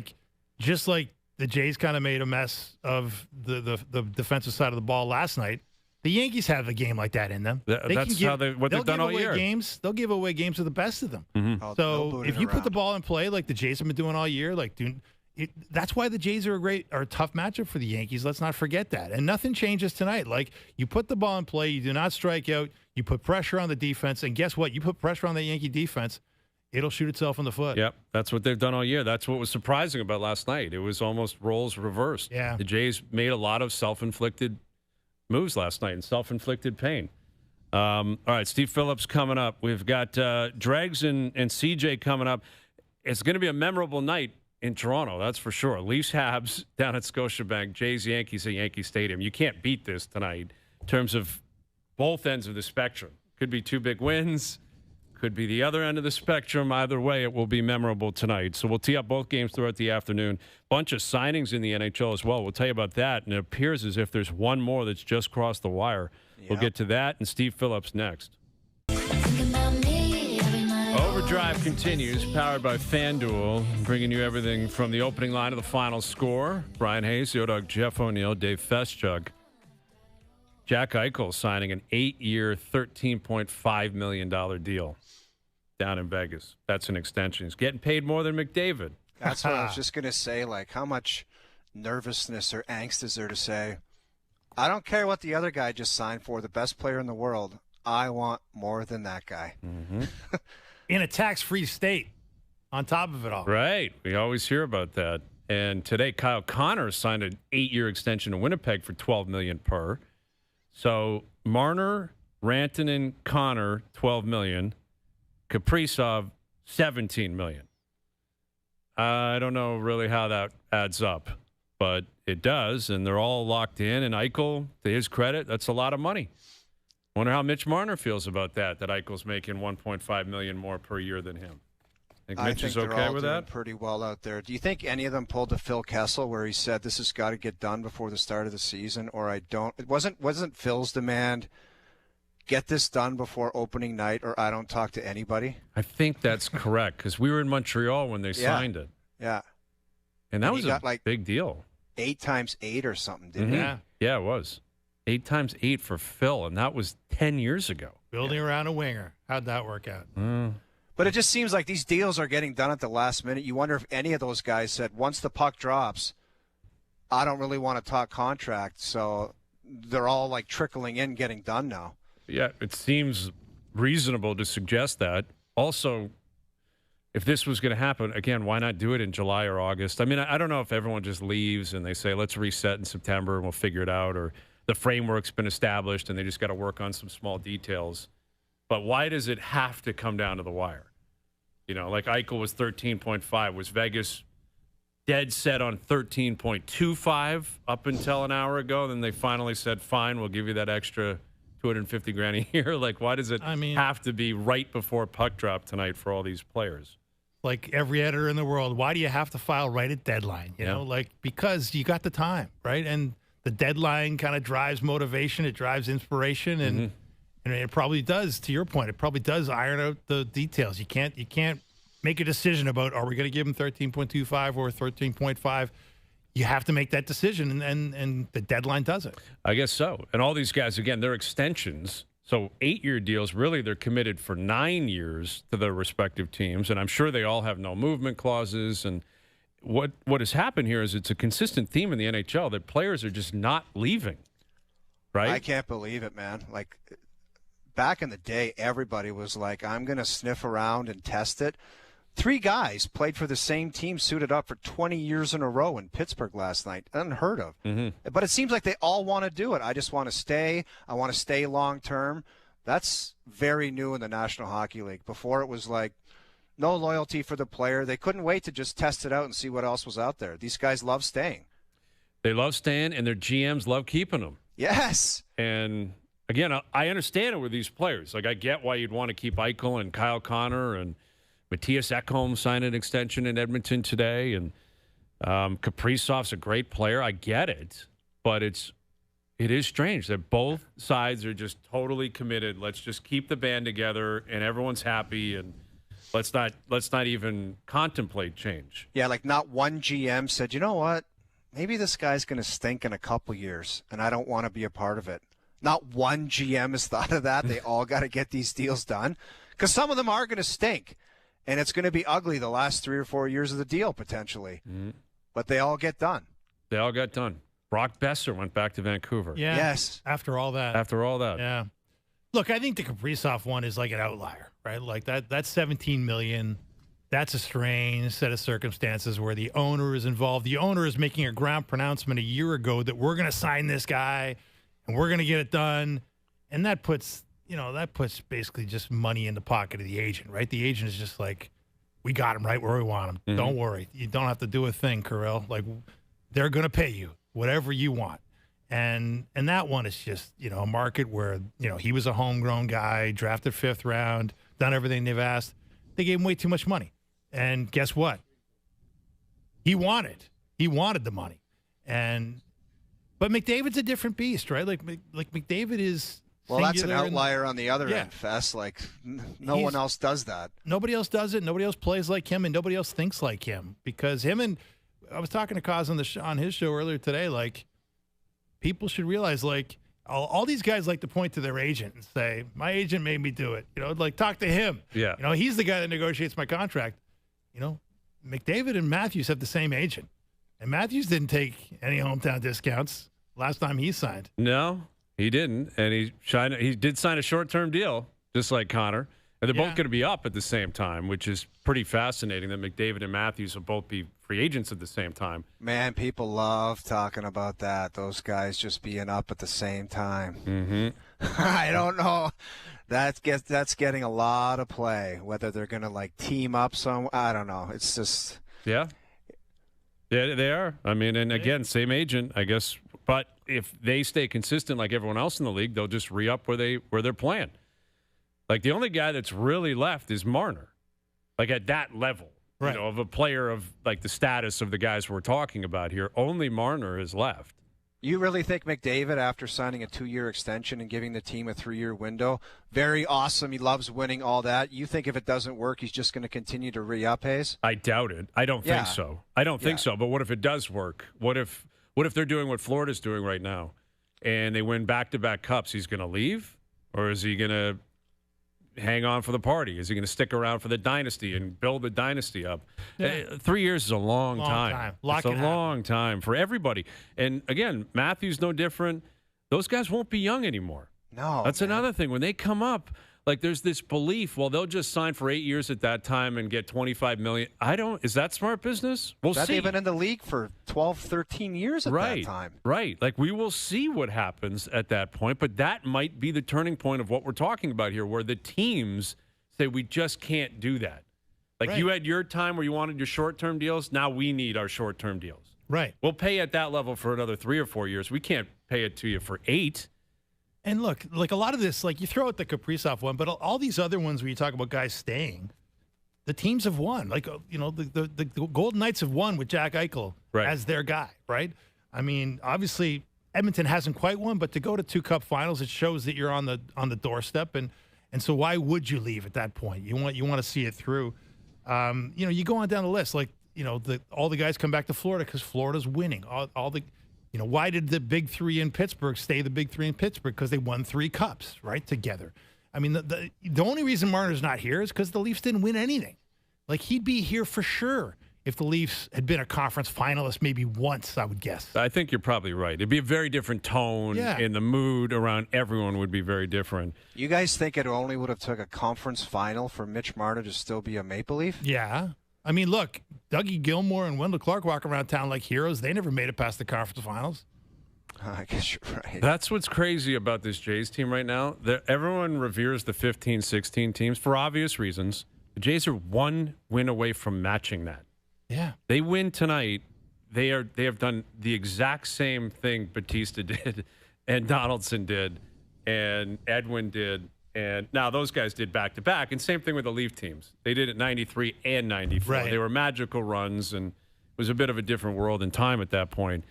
[SPEAKER 3] Just like the Jays kind of made a mess of the defensive side of the ball last night, the Yankees have a game like that in them.
[SPEAKER 1] That's what they've done all year.
[SPEAKER 3] They'll give away games to the best of them.
[SPEAKER 1] Mm-hmm.
[SPEAKER 3] So if you put the ball in play like the Jays have been doing all year, that's why the Jays are a tough matchup for the Yankees. Let's not forget that. And nothing changes tonight. Like, you put the ball in play, you do not strike out, you put pressure on the defense, and guess what? You put pressure on the Yankee defense, it'll shoot itself in the foot.
[SPEAKER 1] Yep, that's what they've done all year. That's what was surprising about last night. It was almost roles reversed.
[SPEAKER 3] Yeah.
[SPEAKER 1] The Jays made a lot of self-inflicted moves last night and self-inflicted pain. All right, Steve Phillips coming up. We've got Dregs and CJ coming up. It's going to be a memorable night in Toronto, that's for sure. Leafs Habs down at Scotiabank, Jays Yankees at Yankee Stadium. You can't beat this tonight in terms of both ends of the spectrum. Could be two big wins. Could be the other end of the spectrum. Either way, it will be memorable tonight. So we'll tee up both games throughout the afternoon. Bunch of signings in the NHL as well. We'll tell you about that. And it appears as if there's one more that's just crossed the wire. Yep. We'll get to that and Steve Phillips next. OverDrive continues, powered by FanDuel, bringing you everything from the opening line to the final score. Brian Hayes, Yodog, Jeff O'Neill, Dave Feschuk. Jack Eichel signing an 8-year, $13.5 million deal down in Vegas. That's an extension. He's getting paid more than McDavid.
[SPEAKER 2] That's what I was just going to say. Like, how much nervousness or angst is there to say, I don't care what the other guy just signed for, the best player in the world. I want more than that guy.
[SPEAKER 1] Mm-hmm.
[SPEAKER 3] In a tax-free state on top of it all.
[SPEAKER 1] Right. We always hear about that. And today, Kyle Connor signed an 8-year extension in Winnipeg for $12 million per. So Marner, Rantanen, Connor, $12 million. Kaprizov, $17 million. I don't know really how that adds up, but it does, and they're all locked in. And Eichel, to his credit, that's a lot of money. Wonder how Mitch Marner feels about that Eichel's making $1.5 million more per year than him. Think Mitch is okay with that?
[SPEAKER 2] Pretty well out there. Do you think any of them pulled the Phil Kessel where he said this has got to get done before the start of the season, or I don't? It wasn't Phil's demand, get this done before opening night, or I don't talk to anybody?
[SPEAKER 1] I think that's correct, because we were in Montreal when they signed it.
[SPEAKER 2] Yeah.
[SPEAKER 1] And that was a big deal.
[SPEAKER 2] 8 times 8 or something, didn't he?
[SPEAKER 1] Yeah, it was. 8 times 8 for Phil, and that was 10 years ago.
[SPEAKER 3] Building around a winger. How'd that work out?
[SPEAKER 2] But it just seems like these deals are getting done at the last minute. You wonder if any of those guys said, once the puck drops, I don't really want to talk contract. So they're all like trickling in, getting done now.
[SPEAKER 1] Yeah, it seems reasonable to suggest that. Also, if this was going to happen, again, why not do it in July or August? I mean, I don't know if everyone just leaves and they say, let's reset in September and we'll figure it out, or the framework's been established and they just got to work on some small details. But why does it have to come down to the wire? You know, like Eichel was 13.5. Was Vegas dead set on 13.25 up until an hour ago? Then they finally said, fine, we'll give you that extra $250,000 a year. Like, why does it have to be right before puck drop tonight for all these players?
[SPEAKER 3] Like every editor in the world, why do you have to file right at deadline? You know, like, because you got the time, right? And the deadline kind of drives motivation. It drives inspiration. And and it probably does, to your point, it probably does iron out the details. You can't make a decision about, are we going to give him 13.25 or 13.5? You have to make that decision, and the deadline does it.
[SPEAKER 1] I guess so. And all these guys, again, they're extensions. So 8-year deals, really, they're committed for 9 years to their respective teams. And I'm sure they all have no movement clauses. And what has happened here is it's a consistent theme in the NHL that players are just not leaving, right?
[SPEAKER 2] I can't believe it, man. Like, back in the day, everybody was like, I'm going to sniff around and test it. 3 guys played for the same team, suited up for 20 years in a row in Pittsburgh last night. Unheard of. But it seems like they all want to do it. I just want to stay. I want to stay long term. That's very new in the National Hockey League. Before it was like no loyalty for the player. They couldn't wait to just test it out and see what else was out there. These guys love staying.
[SPEAKER 1] They love staying, and their GMs love keeping them.
[SPEAKER 2] Yes.
[SPEAKER 1] And again, I understand it with these players. Like, I get why you'd want to keep Eichel and Kyle Connor, and Matthias Ekholm signed an extension in Edmonton today, and Kaprizov's a great player. I get it, but it is strange that both sides are just totally committed. Let's just keep the band together, and everyone's happy, and let's not even contemplate change.
[SPEAKER 2] Yeah, like not one GM said, you know what, maybe this guy's going to stink in a couple years, and I don't want to be a part of it. Not one GM has thought of that. They all got to get these deals done, because some of them are going to stink. And it's going to be ugly the last 3 or 4 years of the deal, potentially. But they all get done.
[SPEAKER 1] They all got done. Brock Besser went back to Vancouver.
[SPEAKER 3] Yeah.
[SPEAKER 2] Yes.
[SPEAKER 3] After all that.
[SPEAKER 1] Yeah.
[SPEAKER 3] Look, I think the Kaprizov one is like an outlier, right? Like that's $17 million. That's a strange set of circumstances where the owner is involved. The owner is making a ground pronouncement a year ago that we're going to sign this guy and we're going to get it done. And that puts that puts basically just money in the pocket of the agent, right? The agent is just like, we got him right where we want him. Mm-hmm. Don't worry. You don't have to do a thing, Kirill. Like, they're going to pay you whatever you want. And that one is just, a market where, he was a homegrown guy, drafted 5th round, done everything they've asked. They gave him way too much money. And guess what? He wanted the money. But McDavid's a different beast, right? Like McDavid is.
[SPEAKER 2] Well, that's an outlier on the other end, Fess. Like, no one else does that.
[SPEAKER 3] Nobody else does it. Nobody else plays like him, and nobody else thinks like him. Because I was talking to Kaz on his show earlier today, like, people should realize, like, all these guys like to point to their agent and say, my agent made me do it. Like, talk to him.
[SPEAKER 1] Yeah.
[SPEAKER 3] He's the guy that negotiates my contract. McDavid and Matthews have the same agent. And Matthews didn't take any hometown discounts last time he signed.
[SPEAKER 1] No, he didn't. And he did sign a short-term deal, just like Connor. And they're both going to be up at the same time, which is pretty fascinating that McDavid and Matthews will both be free agents at the same time.
[SPEAKER 2] Man, people love talking about that, those guys just being up at the same time.
[SPEAKER 1] Mm-hmm.
[SPEAKER 2] I don't know. That's getting a lot of play, whether they're going to, like, team up some. I don't know. It's just.
[SPEAKER 1] Yeah. Yeah, they are. I mean, and again, same agent, I guess. But if they stay consistent like everyone else in the league, they'll just re-up where they're playing. Like, the only guy that's really left is Marner. Like, at that level,
[SPEAKER 3] right,
[SPEAKER 1] of a player of, like, the status of the guys we're talking about here, only Marner is left.
[SPEAKER 2] You really think McDavid, after signing a 2-year extension and giving the team a 3-year window, very awesome, he loves winning, all that, you think if it doesn't work, he's just going to continue to re-up, Hayes?
[SPEAKER 1] I doubt it. I don't think so. I don't think so. But what if it does work? What if they're doing what Florida's doing right now and they win back-to-back cups? He's going to leave? Or is he going to hang on for the party? Is he going to stick around for the dynasty and build the dynasty up? 3 years is a long time. It's a long time for everybody. And again, Matthews no different. Those guys won't be young anymore.
[SPEAKER 2] No,
[SPEAKER 1] that's another thing. When they come up, like, there's this belief, well, they'll just sign for 8 years at that time and get $25 million. Is that smart business? We'll see.
[SPEAKER 2] They've been in the league for 12, 13 years at that time.
[SPEAKER 1] Right. Like, we will see what happens at that point, but that might be the turning point of what we're talking about here, where the teams say, we just can't do that. Like, you had your time where you wanted your short-term deals. Now we need our short-term deals.
[SPEAKER 3] Right.
[SPEAKER 1] We'll pay at that level for another 3 or 4 years. We can't pay it to you for 8.
[SPEAKER 3] And look, like, a lot of this, like, you throw out the Kaprizov one, but all these other ones where you talk about guys staying, the teams have won. Like, the Golden Knights have won with Jack Eichel as their guy, right? I mean, obviously, Edmonton hasn't quite won, but to go to 2 Cup finals, it shows that you're on the doorstep. And so why would you leave at that point? You want to see it through. You go on down the list, like, all the guys come back to Florida because Florida's winning. All the why did the big 3 in Pittsburgh stay the big 3 in Pittsburgh? Because they won 3 cups, right, together. I mean, the only reason Marner's not here is because the Leafs didn't win anything. Like, he'd be here for sure if the Leafs had been a conference finalist maybe once, I would guess.
[SPEAKER 1] I think you're probably right. It'd be a very different tone, and the mood around everyone would be very different.
[SPEAKER 2] You guys think it only would have took a conference final for Mitch Marner to still be a Maple Leaf?
[SPEAKER 3] Yeah. I mean, look, Dougie Gilmour and Wendell Clark walk around town like heroes. They never made it past the conference finals.
[SPEAKER 2] I guess you're right.
[SPEAKER 1] That's what's crazy about this Jays team right now. Everyone reveres the 15-16 teams for obvious reasons. The Jays are 1 win away from matching that.
[SPEAKER 3] Yeah.
[SPEAKER 1] They win tonight. They have done the exact same thing Batista did and Donaldson did and Edwin did. And now those guys did back-to-back, and same thing with the Leaf teams. They did it 93 and 94.
[SPEAKER 3] Right.
[SPEAKER 1] They were magical runs, and it was a bit of a different world in time at that point.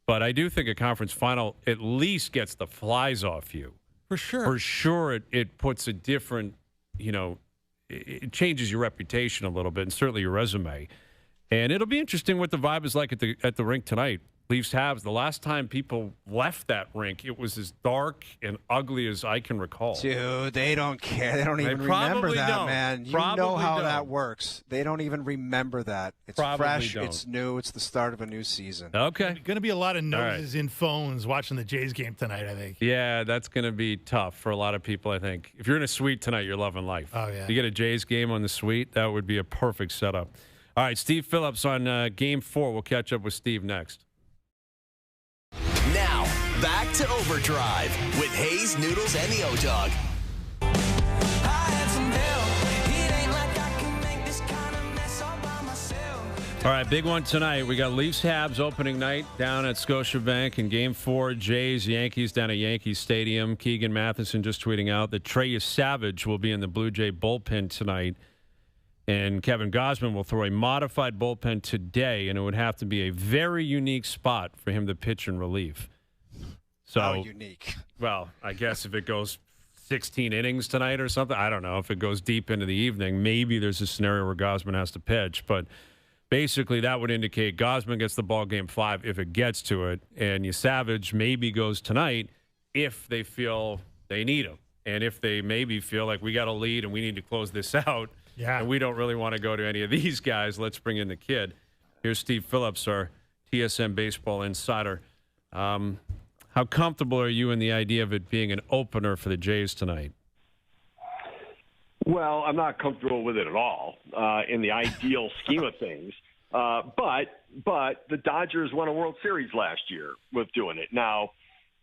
[SPEAKER 1] But I do think a conference final at least gets the flies off you.
[SPEAKER 3] For sure.
[SPEAKER 1] For sure, it puts a different, it changes your reputation a little bit, and certainly your resume. And it'll be interesting what the vibe is like at the rink tonight. Leafs Habs, the last time people left that rink, it was as dark and ugly as I can recall.
[SPEAKER 2] Dude, they don't care. They don't even remember that, man. You know how that works. They don't even remember that. It's fresh. It's new. It's the start of a new season.
[SPEAKER 1] Okay.
[SPEAKER 3] Going to be a lot of noses in phones watching the Jays game tonight, I think.
[SPEAKER 1] Yeah, that's going to be tough for a lot of people, I think. If you're in a suite tonight, you're loving life.
[SPEAKER 3] Oh, yeah.
[SPEAKER 1] You get a Jays game on the suite, that would be a perfect setup. All right, Steve Phillips on Game 4. We'll catch up with Steve next.
[SPEAKER 4] Now, back to OverDrive with Hayes, Noodles, and the O-Dog.
[SPEAKER 1] All right, big one tonight. We got Leafs-Habs opening night down at Scotiabank in Game 4. Jays-Yankees down at Yankee Stadium. Keegan Matheson just tweeting out that Trey Savage will be in the Blue Jay bullpen tonight. And Kevin Gausman will throw a modified bullpen today, and it would have to be a very unique spot for him to pitch in relief. So,
[SPEAKER 2] how unique?
[SPEAKER 1] Well, I guess if it goes 16 innings tonight or something, I don't know. If it goes deep into the evening, maybe there's a scenario where Gausman has to pitch, but basically, that would indicate Gausman gets the ball Game 5 if it gets to it, and Savage maybe goes tonight if they feel they need him, and if they maybe feel like we got a lead and we need to close this out, and we don't really want to go to any of these guys. Let's bring in the kid. Here's Steve Phillips, our TSN baseball insider. How comfortable are you in the idea of it being an opener for the Jays tonight?
[SPEAKER 4] Well, I'm not comfortable with it at all in the ideal scheme of things. But the Dodgers won a World Series last year with doing it. Now,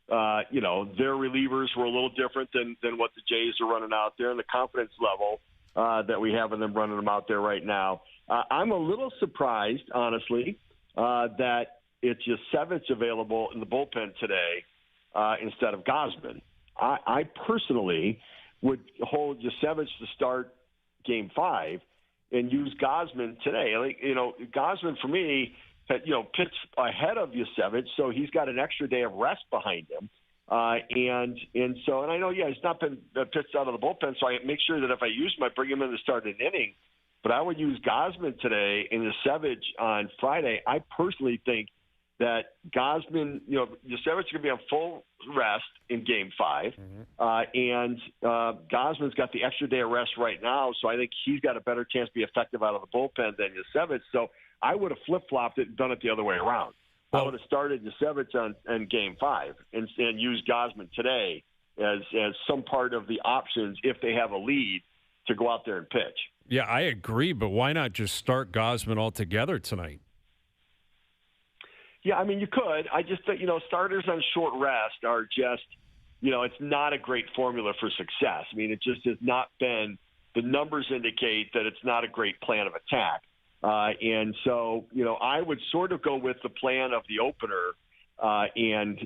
[SPEAKER 4] their relievers were a little different than what the Jays are running out there, and the confidence level that we have in them running them out there right now. I'm a little surprised, honestly, that it's Yasevich available in the bullpen today instead of Gausman. I personally would hold Yasevich to start Game 5 and use Gausman today. Like, Gausman, for me, had, pitched ahead of Yasevich, so he's got an extra day of rest behind him. And I know, he's not been pitched out of the bullpen, so I make sure that if I use him, I bring him in to start an inning. But I would use Gausman today and Yasevich on Friday. I personally think that Gausman, Yasevich is going to be on full rest in Game 5, and Gausman's got the extra day of rest right now, so I think he's got a better chance to be effective out of the bullpen than Yasevich. So I would have flip-flopped it and done it the other way around. I would have started Yasevich on Game 5 and used Gausman today as some part of the options if they have a lead to go out there and pitch.
[SPEAKER 1] Yeah, I agree, but why not just start Gausman altogether tonight?
[SPEAKER 4] Yeah, I mean, you could. I just think, starters on short rest are just, it's not a great formula for success. I mean, it just has not been, the numbers indicate that it's not a great plan of attack. And so, I would sort of go with the plan of the opener and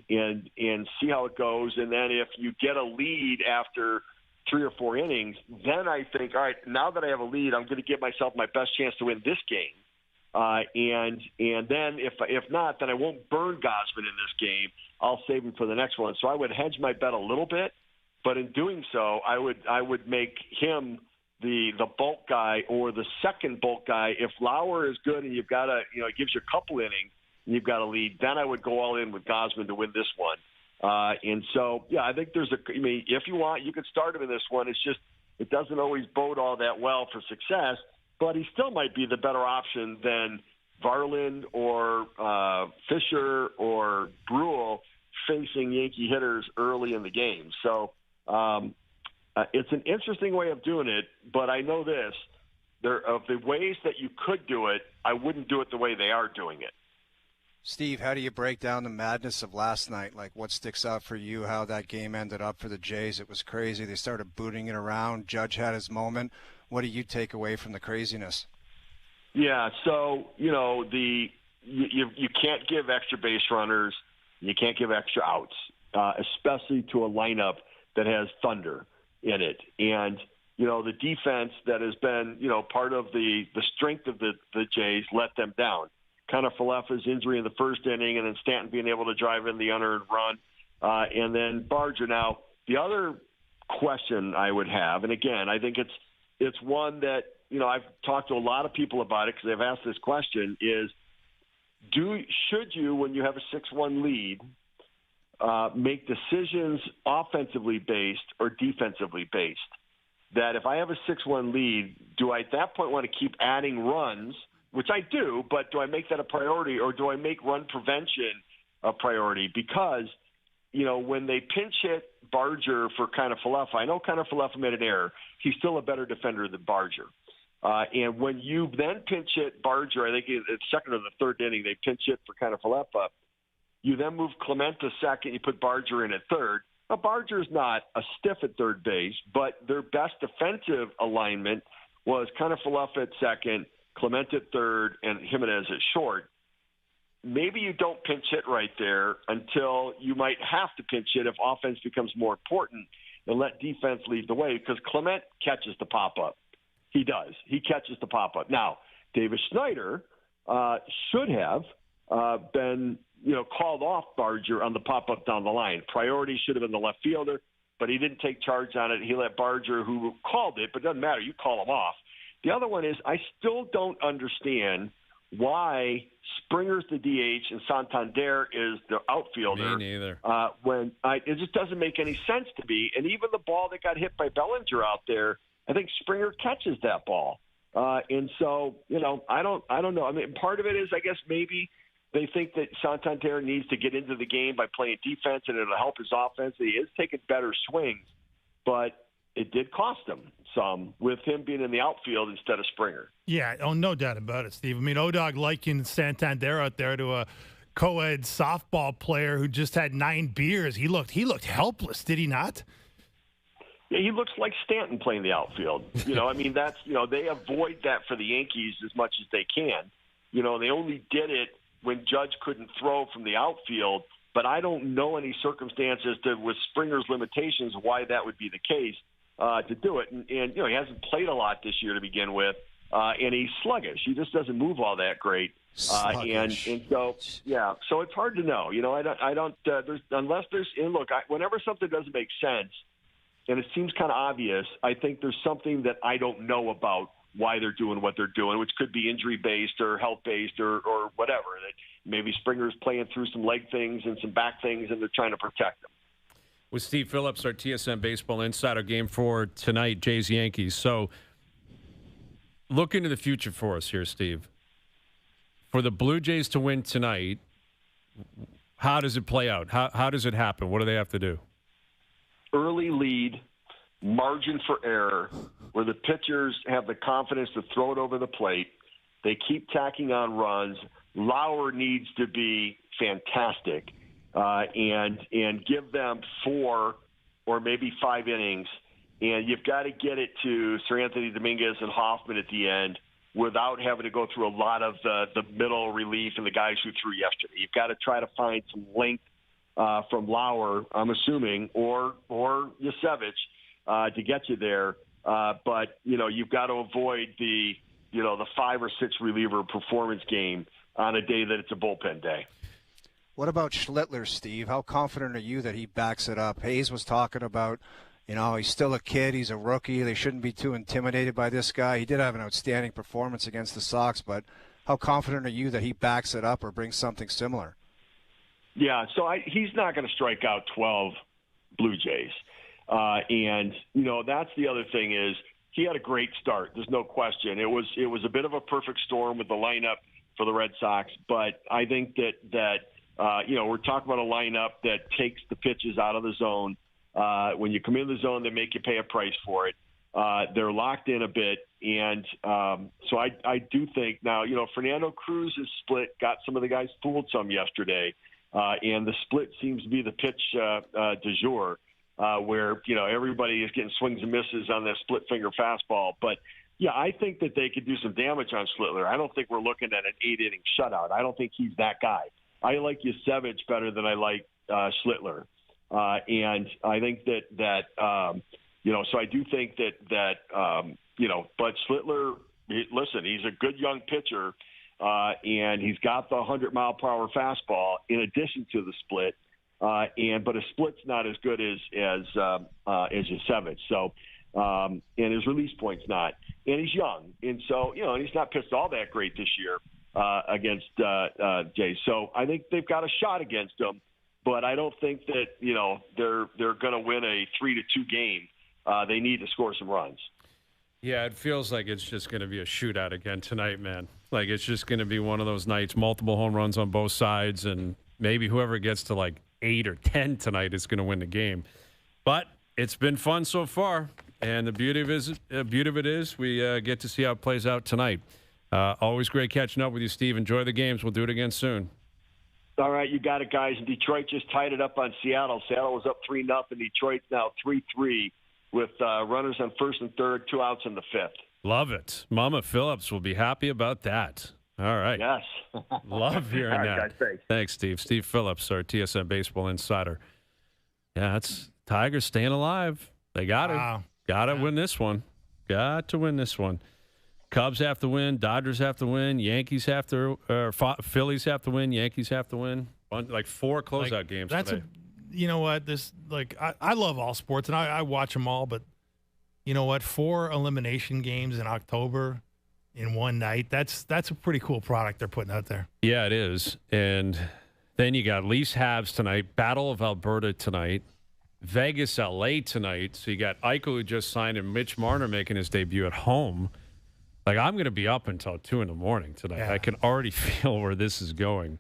[SPEAKER 4] see how it goes. And then if you get a lead after 3 or 4 innings, then I think, all right, now that I have a lead, I'm going to give myself my best chance to win this game. And then if not, then I won't burn Gausman in this game. I'll save him for the next one. So I would hedge my bet a little bit, but in doing so, I would make him the bulk guy or the second bulk guy. If Lauer is good and you've got it gives you a couple innings and you've got a lead, then I would go all in with Gausman to win this one. And so, I think if you want, you could start him in this one. It's just, it doesn't always bode all that well for success. But he still might be the better option than Varland or Fisher or Brule facing Yankee hitters early in the game. So it's an interesting way of doing it, but I know this. Of the ways that you could do it, I wouldn't do it the way they are doing it.
[SPEAKER 2] Steve, how do you break down the madness of last night? Like, what sticks out for you, how that game ended up for the Jays? It was crazy. They started booting it around. Judge had his moment. What do you take away from the craziness?
[SPEAKER 4] Yeah, so, you can't give extra base runners. You can't give extra outs, especially to a lineup that has thunder in it. And, the defense that has been, part of the strength of the Jays let them down. Kind of Falefa's injury in the first inning and then Stanton being able to drive in the unearned run. And then Barger. Now, the other question I would have, and again, I think it's one that, I've talked to a lot of people about it because they've asked this question is, should you, when you have a 6-1 lead, make decisions offensively based or defensively based? That if I have a 6-1 lead, do I at that point want to keep adding runs, which I do, but do I make that a priority or do I make run prevention a priority? Because, when they pinch hit Barger for Falefa, I know Falefa made an error. He's still a better defender than Barger. And when you then pinch hit Barger, I think it's second or the third inning, they pinch hit for Falefa. You then move Clement to second, you put Barger in at third. Now, Barger's not a stiff at third base, but their best defensive alignment was Falefa at second, Clement at third, and Jimenez at short, maybe you don't pinch hit right there until you might have to pinch hit if offense becomes more important and let defense lead the way, because Clement catches the pop-up. He does. He catches the pop-up. Now, Davis Schneider should have been, called off Barger on the pop-up down the line. Priority should have been the left fielder, but he didn't take charge on it. He let Barger, who called it, but it doesn't matter. You call him off. The other one is I still don't understand why Springer's the DH and Santander is the outfielder.
[SPEAKER 1] Me neither.
[SPEAKER 4] It just doesn't make any sense to me. And even the ball that got hit by Bellinger out there, I think Springer catches that ball. And so, I don't know. I mean, part of it is, I guess, maybe they think that Santander needs to get into the game by playing defense and it'll help his offense. He is taking better swings, but it did cost him some with him being in the outfield instead of Springer.
[SPEAKER 3] Yeah, no doubt about it, Steve. I mean, O-Dog likened Santander out there to a co-ed softball player who just had 9 beers. He looked helpless, did he not?
[SPEAKER 4] Yeah, he looks like Stanton playing the outfield. I mean, that's, they avoid that for the Yankees as much as they can. They only did it when Judge couldn't throw from the outfield, but I don't know any circumstances with Springer's limitations why that would be the case to do it. And he hasn't played a lot this year to begin with, and he's sluggish. He just doesn't move all that great. And so, yeah, so it's hard to know. Whenever something doesn't make sense, and it seems kind of obvious, I think there's something that I don't know about why they're doing what they're doing, which could be injury-based or health-based or whatever. That maybe Springer's playing through some leg things and some back things, and they're trying to protect them.
[SPEAKER 1] With Steve Phillips, our TSN Baseball Insider, game for tonight, Jays-Yankees. So look into the future for us here, Steve. For the Blue Jays to win tonight, how does it play out? How does it happen? What do they have to do?
[SPEAKER 4] Early lead, margin for error, where the pitchers have the confidence to throw it over the plate. They keep tacking on runs. Lauer needs to be fantastic and give them 4 or maybe 5 innings. And you've got to get it to Sir Anthony Dominguez and Hoffman at the end without having to go through a lot of the middle relief and the guys who threw yesterday. You've got to try to find some length from Lauer, I'm assuming, or Yasevich to get you there. But, you've got to avoid the 5 or 6 reliever performance game on a day that it's a bullpen day.
[SPEAKER 2] What about Schlittler, Steve? How confident are you that he backs it up? Hayes was talking about, he's still a kid. He's a rookie. They shouldn't be too intimidated by this guy. He did have an outstanding performance against the Sox, but how confident are you that he backs it up or brings something similar?
[SPEAKER 4] Yeah, so he's not going to strike out 12 Blue Jays. And that's the other thing is he had a great start. There's no question. It was a bit of a perfect storm with the lineup for the Red Sox. But I think that we're talking about a lineup that takes the pitches out of the zone. When you come in the zone, they make you pay a price for it. They're locked in a bit. And so I do think now, Fernando Cruz's split got some of the guys fooled some yesterday. And the split seems to be the pitch du jour. Where, everybody is getting swings and misses on that split finger fastball. But, yeah, I think that they could do some damage on Schlittler. I don't think we're looking at an 8-inning shutout. I don't think he's that guy. I like Yasevich better than I like Schlittler. And I think that so I do think that but Schlittler, listen, he's a good young pitcher, and he's got the 100-mile-per-hour fastball in addition to the split. But a split's not as good as Yasevich. So, and his release point's not. And he's young. And so, and he's not pitched all that great this year against Jay. So I think they've got a shot against him. But I don't think that, they're going to win a 3-2 game. They need to score some runs.
[SPEAKER 1] Yeah, it feels like it's just going to be a shootout again tonight, man. Like it's just going to be one of those nights, multiple home runs on both sides, and maybe whoever gets to 8 or 10 tonight is going to win the game. But it's been fun so far, and the beauty of it is we get to see how it plays out tonight. Always great catching up with you, Steve. Enjoy the games. We'll do it again soon.
[SPEAKER 4] All right, you got it, guys. And Detroit just tied it up on Seattle. Seattle was up 3-0. Detroit's now 3-3 with runners on first and third, 2 outs in the fifth.
[SPEAKER 1] Love it. Mama Phillips will be happy about that. All right.
[SPEAKER 4] Yes.
[SPEAKER 1] Love hearing
[SPEAKER 4] All right,
[SPEAKER 1] that.
[SPEAKER 4] guys, thanks.
[SPEAKER 1] Thanks, Steve. Steve Phillips, our TSN Baseball Insider. Yeah, it's Tigers staying alive. They got to.
[SPEAKER 3] Wow.
[SPEAKER 1] Got to win this one. Got to win this one. Cubs have to win. Dodgers have to win. Yankees have to. Phillies have to win. Yankees have to win. Like 4 closeout games today.
[SPEAKER 3] You know what? I love all sports, and I watch them all, but you know what? 4 elimination games in October in one night. That's a pretty cool product they're putting out there.
[SPEAKER 1] Yeah, it is. And then you got Leafs Habs tonight, Battle of Alberta tonight, Vegas LA tonight. So you got Eichel, who just signed, and Mitch Marner making his debut at home. Like, I'm going to be up until 2 a.m. tonight. Yeah. I can already feel where this is going,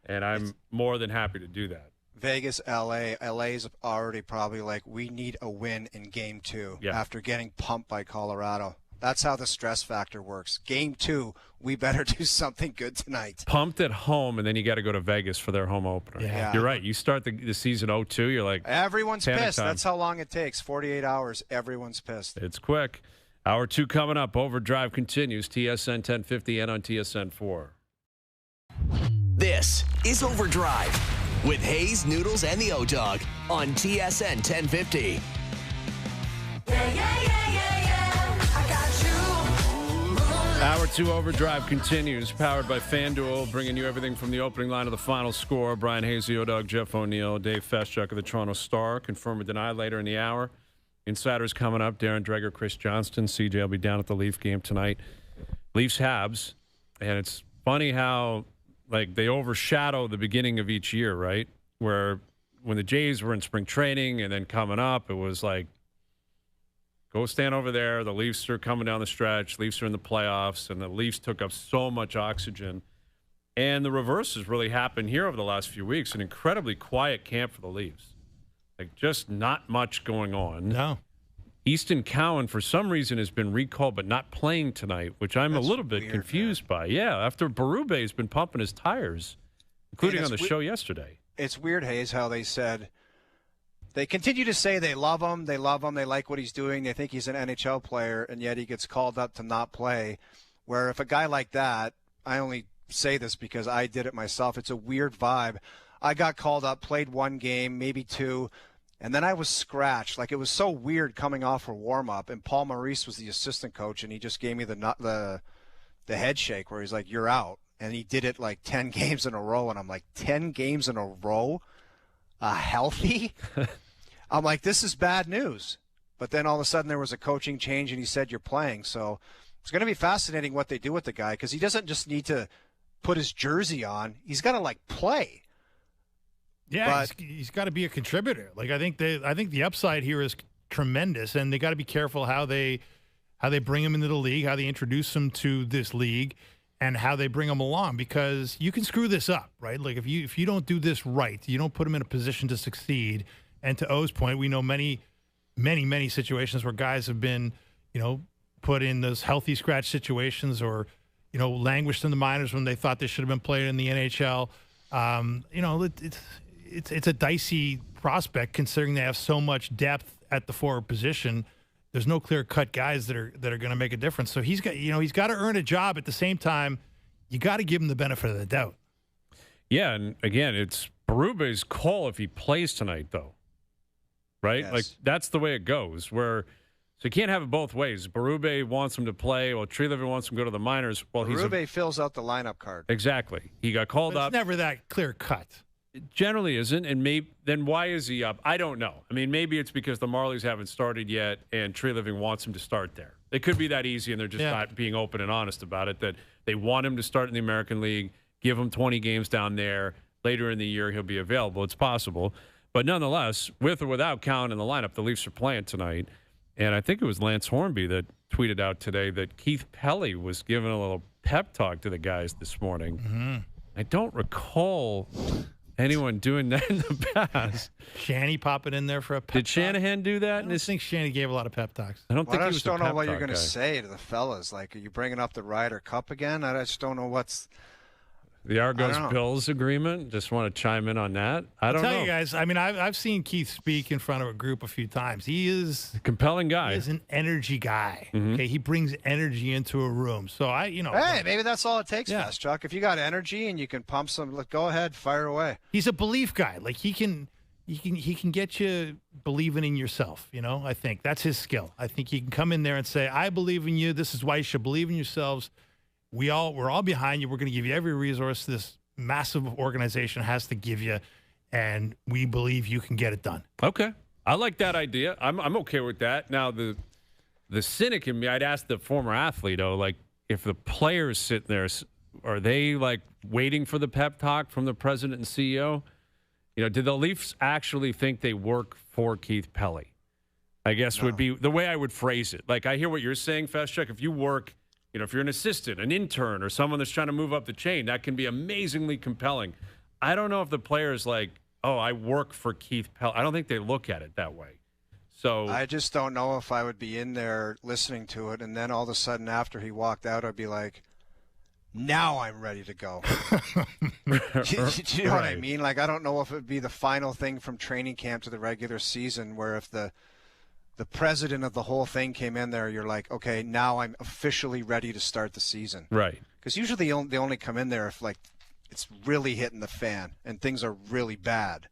[SPEAKER 1] and I'm more than happy to do that.
[SPEAKER 2] Vegas, LA. LA's already probably like, we need a win in Game 2 after getting pumped by Colorado. That's how the stress factor works. Game 2, we better do something good tonight.
[SPEAKER 1] Pumped at home, and then you got to go to Vegas for their home opener.
[SPEAKER 2] Yeah.
[SPEAKER 1] You're right. You start the season 0-2, you're like,
[SPEAKER 2] everyone's pissed.
[SPEAKER 1] Time.
[SPEAKER 2] That's how long it takes. 48 hours. Everyone's pissed.
[SPEAKER 1] It's quick. Hour 2 coming up. Overdrive continues. TSN 1050 and on TSN 4.
[SPEAKER 5] This is Overdrive with Hayes, Noodles, and the O-Dog on TSN 1050.
[SPEAKER 1] Hour 2 Overdrive continues, powered by FanDuel, bringing you everything from the opening line to the final score. Brian Hayes, the O-Dog, Jeff O'Neill, Dave Feschuk of the Toronto Star. Confirm or deny later in the hour. Insiders coming up. Darren Dreger, Chris Johnston. CJ will be down at the Leaf game tonight. Leafs Habs. And it's funny how, like, they overshadow the beginning of each year, right? Where when the Jays were in spring training and then coming up, it was like, go stand over there. The Leafs are coming down the stretch. Leafs are in the playoffs, and the Leafs took up so much oxygen. And the reverse has really happened here over the last few weeks. An incredibly quiet camp for the Leafs. Like, just not much going on.
[SPEAKER 3] No.
[SPEAKER 1] Easton Cowan, for some reason, has been recalled but not playing tonight, which I'm a little bit confused by. Yeah, after Berube has been pumping his tires, including on the show yesterday.
[SPEAKER 2] It's weird, Hayes, how they said they continue to say they love him, they like what he's doing, they think he's an NHL player, and yet he gets called up to not play. Where if a guy like that, I only say this because I did it myself, it's a weird vibe. I got called up, played 1 game, maybe 2, and then I was scratched. Like, it was so weird coming off a warm-up, and Paul Maurice was the assistant coach, and he just gave me the head shake where he's like, you're out. And he did it like 10 games in a row, and I'm like, 10 games in a row? Healthy? I'm like, this is bad news. But then all of a sudden there was a coaching change, and he said, you're playing. So it's going to be fascinating what they do with the guy, because he doesn't just need to put his jersey on. He's got to, like, play.
[SPEAKER 3] Yeah, he's got to be a contributor. Like, I think the upside here is tremendous, and they got to be careful how they bring him into the league, how they introduce him to this league, and how they bring him along, because you can screw this up, right? Like, if you don't do this right, you don't put him in a position to succeed. And to O's point, we know many situations where guys have been, put in those healthy scratch situations, or, languished in the minors when they thought they should have been playing in the NHL. It's a dicey prospect, considering they have so much depth at the forward position. There's no clear-cut guys that are going to make a difference. So he's got to earn a job. At the same time, you got to give him the benefit of the doubt.
[SPEAKER 1] Yeah, and again, it's Berube's call if he plays tonight, though. Right?
[SPEAKER 2] Yes.
[SPEAKER 1] Like, that's the way it goes. So you can't have it both ways. Berube wants him to play, while Treliving wants him to go to the minors. Well,
[SPEAKER 2] Berube fills out the lineup card.
[SPEAKER 1] Exactly. He got called up.
[SPEAKER 3] It's never that clear-cut.
[SPEAKER 1] It generally isn't, and then why is he up? I don't know. I mean, maybe it's because the Marlies haven't started yet, and Treliving wants him to start there. It could be that easy, and they're just not being open and honest about it, that they want him to start in the American League, give him 20 games down there. Later in the year, he'll be available. It's possible. But nonetheless, with or without Cowan in the lineup, the Leafs are playing tonight. And I think it was Lance Hornby that tweeted out today that Keith Pelly was giving a little pep talk to the guys this morning.
[SPEAKER 3] Mm-hmm.
[SPEAKER 1] I don't recall anyone doing that in the past.
[SPEAKER 3] Shanny popping in there for a pep
[SPEAKER 1] Did
[SPEAKER 3] talk?
[SPEAKER 1] Shanahan do that?
[SPEAKER 3] I think Shanny gave a lot of pep talks.
[SPEAKER 1] I don't think he was
[SPEAKER 2] just don't know what you're
[SPEAKER 1] going to
[SPEAKER 2] say to the fellas. Like, are you bringing up the Ryder Cup again? I just don't know what's.
[SPEAKER 1] The Argos-Bills agreement? Just want to chime in on that? I don't know.
[SPEAKER 3] I'll tell you guys, I mean, I've seen Keith speak in front of a group a few times. He is
[SPEAKER 1] a compelling guy.
[SPEAKER 3] He is an energy guy. Okay, he brings energy into a room. So
[SPEAKER 2] hey, maybe that's all it takes, Fast Chuck. If you got energy and you can pump some, go ahead, fire away.
[SPEAKER 3] He's a belief guy. Like he can get you believing in yourself. I think that's his skill. I think he can come in there and say, "I believe in you. This is why you should believe in yourselves. We're all behind you. We're going to give you every resource this massive organization has to give you, and we believe you can get it done."
[SPEAKER 1] Okay. I like that idea. I'm okay with that. Now, the cynic in me, I'd ask the former athlete, though, like, if the players sit there, are they, like, waiting for the pep talk from the president and CEO? Do the Leafs actually think they work for Keith Pelly? I guess would be the way I would phrase it. Like, I hear what you're saying, Fast Check. If you work, if you're an assistant, an intern, or someone that's trying to move up the chain, that can be amazingly compelling. I don't know if the player's like, oh, I work for Keith Pelly. I don't think they look at it that way. So
[SPEAKER 2] I just don't know if I would be in there listening to it, and then all of a sudden after he walked out, I'd be like, now I'm ready to go. Do you know what I mean? Like, I don't know if it would be the final thing from training camp to the regular season where if the president of the whole thing came in there, you're like, okay, now I'm officially ready to start the season.
[SPEAKER 1] Right.
[SPEAKER 2] Because usually they only come in there if, like, it's really hitting the fan and things are really bad.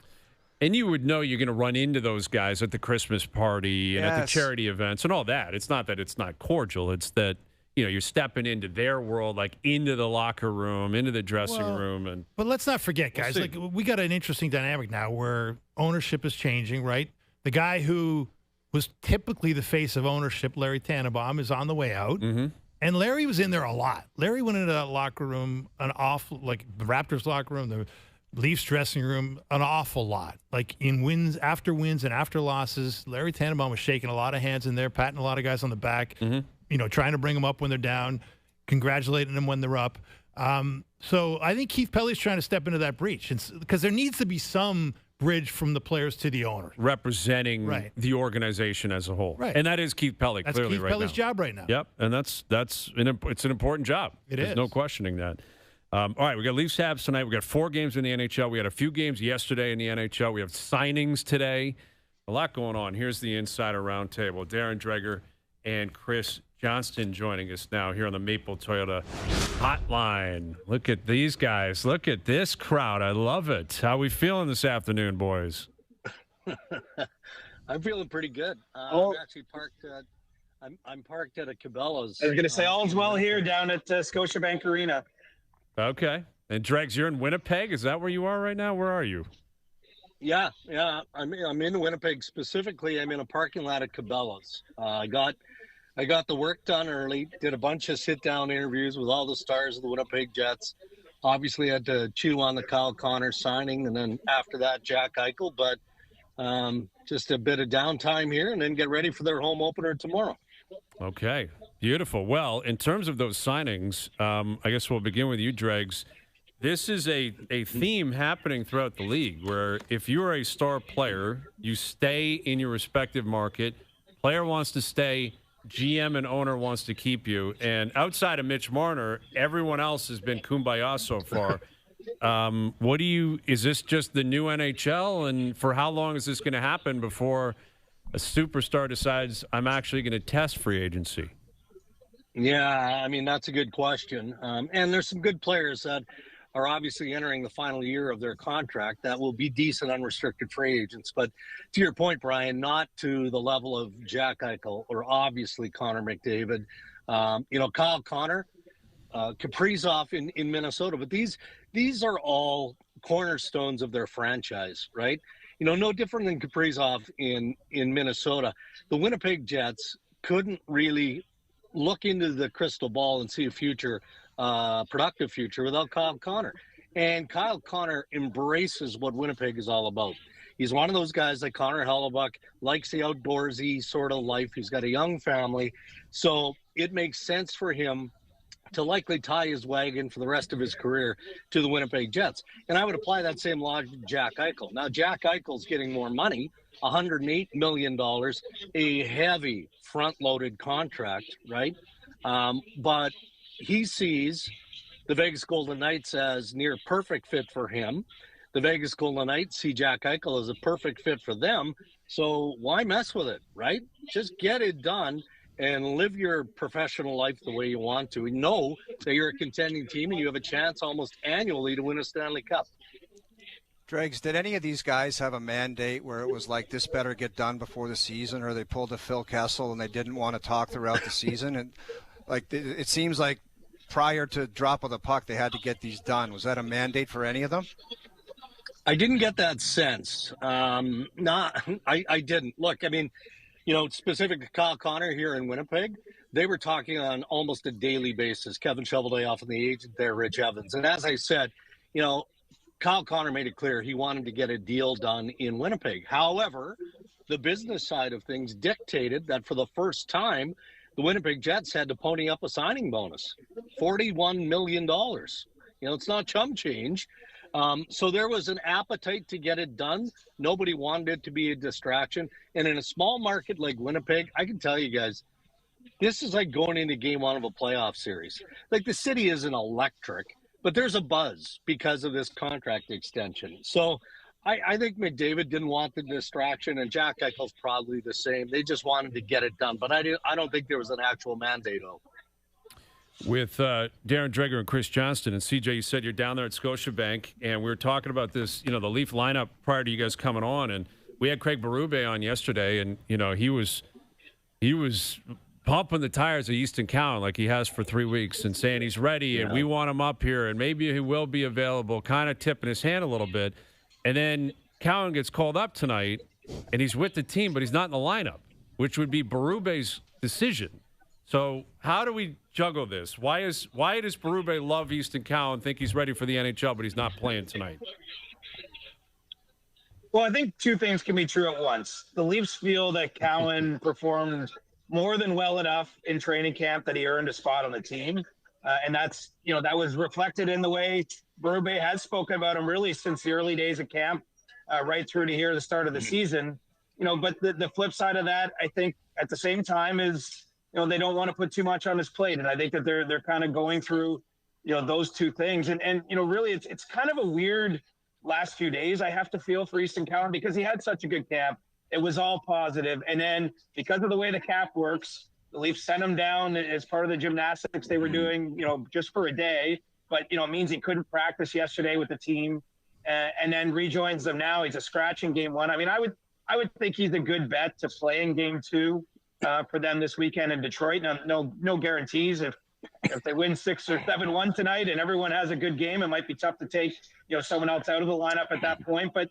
[SPEAKER 1] And you would know you're going to run into those guys at the Christmas party and at the charity events and all that. It's not that it's not cordial. It's that, you're stepping into their world, like into the locker room, into the dressing room. But
[SPEAKER 3] let's not forget, guys, we got an interesting dynamic now where ownership is changing, right? The guy who was typically the face of ownership, Larry Tannenbaum, is on the way out. Mm-hmm. And Larry was in there a lot. Larry went into that locker room like the Raptors locker room, the Leafs dressing room, an awful lot. Like in wins and after losses, Larry Tannenbaum was shaking a lot of hands in there, patting a lot of guys on the back, trying to bring them up when they're down, congratulating them when they're up. So I think Keith Pelly's trying to step into that breach because there needs to be some bridge from the players to the owners.
[SPEAKER 1] Representing the organization as a whole.
[SPEAKER 3] Right.
[SPEAKER 1] And that is Keith Pelly,
[SPEAKER 3] that's
[SPEAKER 1] clearly
[SPEAKER 3] Keith
[SPEAKER 1] right
[SPEAKER 3] Pelly's
[SPEAKER 1] now.
[SPEAKER 3] job right now.
[SPEAKER 1] Yep, and it's an important job. There's no questioning that. All right, we got Leafs Habs tonight. We got 4 games in the NHL. We had a few games yesterday in the NHL. We have signings today. A lot going on. Here's the Insider Roundtable. Darren Dreger and Chris Johnston joining us now here on the Maple Toyota Hotline. Look at these guys. Look at this crowd. I love it. How we feeling this afternoon, boys?
[SPEAKER 6] I'm feeling pretty good. I'm actually parked at I'm parked at a Cabela's.
[SPEAKER 7] I was going to say all's well here down at Scotiabank Arena.
[SPEAKER 1] Okay. And Dregs, you're in Winnipeg. Is that where you are right now? Where are you?
[SPEAKER 6] Yeah. I'm in Winnipeg specifically. I'm in a parking lot at Cabela's. I got the work done early. Did a bunch of sit-down interviews with all the stars of the Winnipeg Jets. Obviously, had to chew on the Kyle Connor signing, and then after that, Jack Eichel. But just a bit of downtime here, and then get ready for their home opener tomorrow.
[SPEAKER 1] Okay, beautiful. Well, in terms of those signings, I guess we'll begin with you, Dregs. This is a theme happening throughout the league where if you're a star player, you stay in your respective market. Player wants to stay, GM and owner wants to keep you. And outside of Mitch Marner, everyone else has been kumbaya so far. Is this just the new NHL? And for how long is this going to happen before a superstar decides I'm actually going to test free agency?
[SPEAKER 6] Yeah, I mean, that's a good question. And there's some good players that are obviously entering the final year of their contract that will be decent unrestricted free agents. But to your point, Brian, not to the level of Jack Eichel or obviously Connor McDavid. Kyle Connor, Kaprizov in Minnesota. But these are all cornerstones of their franchise, right? No different than Kaprizov in Minnesota. The Winnipeg Jets couldn't really look into the crystal ball and see a future, productive future without Kyle Connor. And Kyle Connor embraces what Winnipeg is all about. He's one of those guys like Connor Hellebuck, likes the outdoorsy sort of life. He's got a young family. So it makes sense for him to likely tie his wagon for the rest of his career to the Winnipeg Jets. And I would apply that same logic to Jack Eichel. Now, Jack Eichel's getting more money, $108 million, a heavy front-loaded contract, right? But he sees the Vegas Golden Knights as near perfect fit for him. The Vegas Golden Knights see Jack Eichel as a perfect fit for them. So why mess with it, right? Just get it done and live your professional life the way you want to. And know that you're a contending team and you have a chance almost annually to win a Stanley Cup.
[SPEAKER 2] Dregs, did any of these guys have a mandate where it was like this better get done before the season, or they pulled a Phil Kessel and they didn't want to talk throughout the season? And like it seems like prior to drop of the puck, they had to get these done. Was that a mandate for any of them?
[SPEAKER 6] I didn't get that sense. I didn't. Look, I mean, specific to Kyle Connor here in Winnipeg, they were talking on almost a daily basis. Kevin Shoveldayoff and the agent there, Rich Evans. And as I said, Kyle Connor made it clear he wanted to get a deal done in Winnipeg. However, the business side of things dictated that for the first time, the Winnipeg Jets had to pony up a signing bonus, $41 million. It's not chump change. So there was an appetite to get it done. Nobody wanted it to be a distraction. And in a small market like Winnipeg, I can tell you guys, this is like going into game one of a playoff series. Like, the city isn't electric, but there's a buzz because of this contract extension. So I think McDavid didn't want the distraction, and Jack Eichel's probably the same. They just wanted to get it done. But I don't think there was an actual mandate, though.
[SPEAKER 1] With Darren Dreger and Chris Johnston. And, CJ, you said you're down there at Scotiabank, and we were talking about this, the Leaf lineup prior to you guys coming on. And we had Craig Berube on yesterday, and, he was pumping the tires of Easton Cowan like he has for 3 weeks and saying he's ready and we want him up here and maybe he will be available, kind of tipping his hand a little bit. And then Cowan gets called up tonight, and he's with the team, but he's not in the lineup, which would be Berube's decision. So how do we juggle this? Why does Berube love Easton Cowan, think he's ready for the NHL, but he's not playing tonight?
[SPEAKER 7] Well, I think two things can be true at once. The Leafs feel that Cowan performed more than well enough in training camp that he earned a spot on the team. And that's, that was reflected in the way Berube has spoken about him really since the early days of camp, right through to here, the start of the season. But the flip side of that, I think at the same time is, they don't want to put too much on his plate. And I think that they're kind of going through, those two things. And really it's kind of a weird last few days, I have to feel, for Easton Cowan, because he had such a good camp. It was all positive. And then because of the way the cap works, the Leafs sent him down as part of the gymnastics they were doing, just for a day. But, it means he couldn't practice yesterday with the team and then rejoins them now. He's a scratch in game one. I mean, I would think he's a good bet to play in game two for them this weekend in Detroit. Now, no guarantees. If they win 6 or 7-1 tonight and everyone has a good game, it might be tough to take, someone else out of the lineup at that point. But,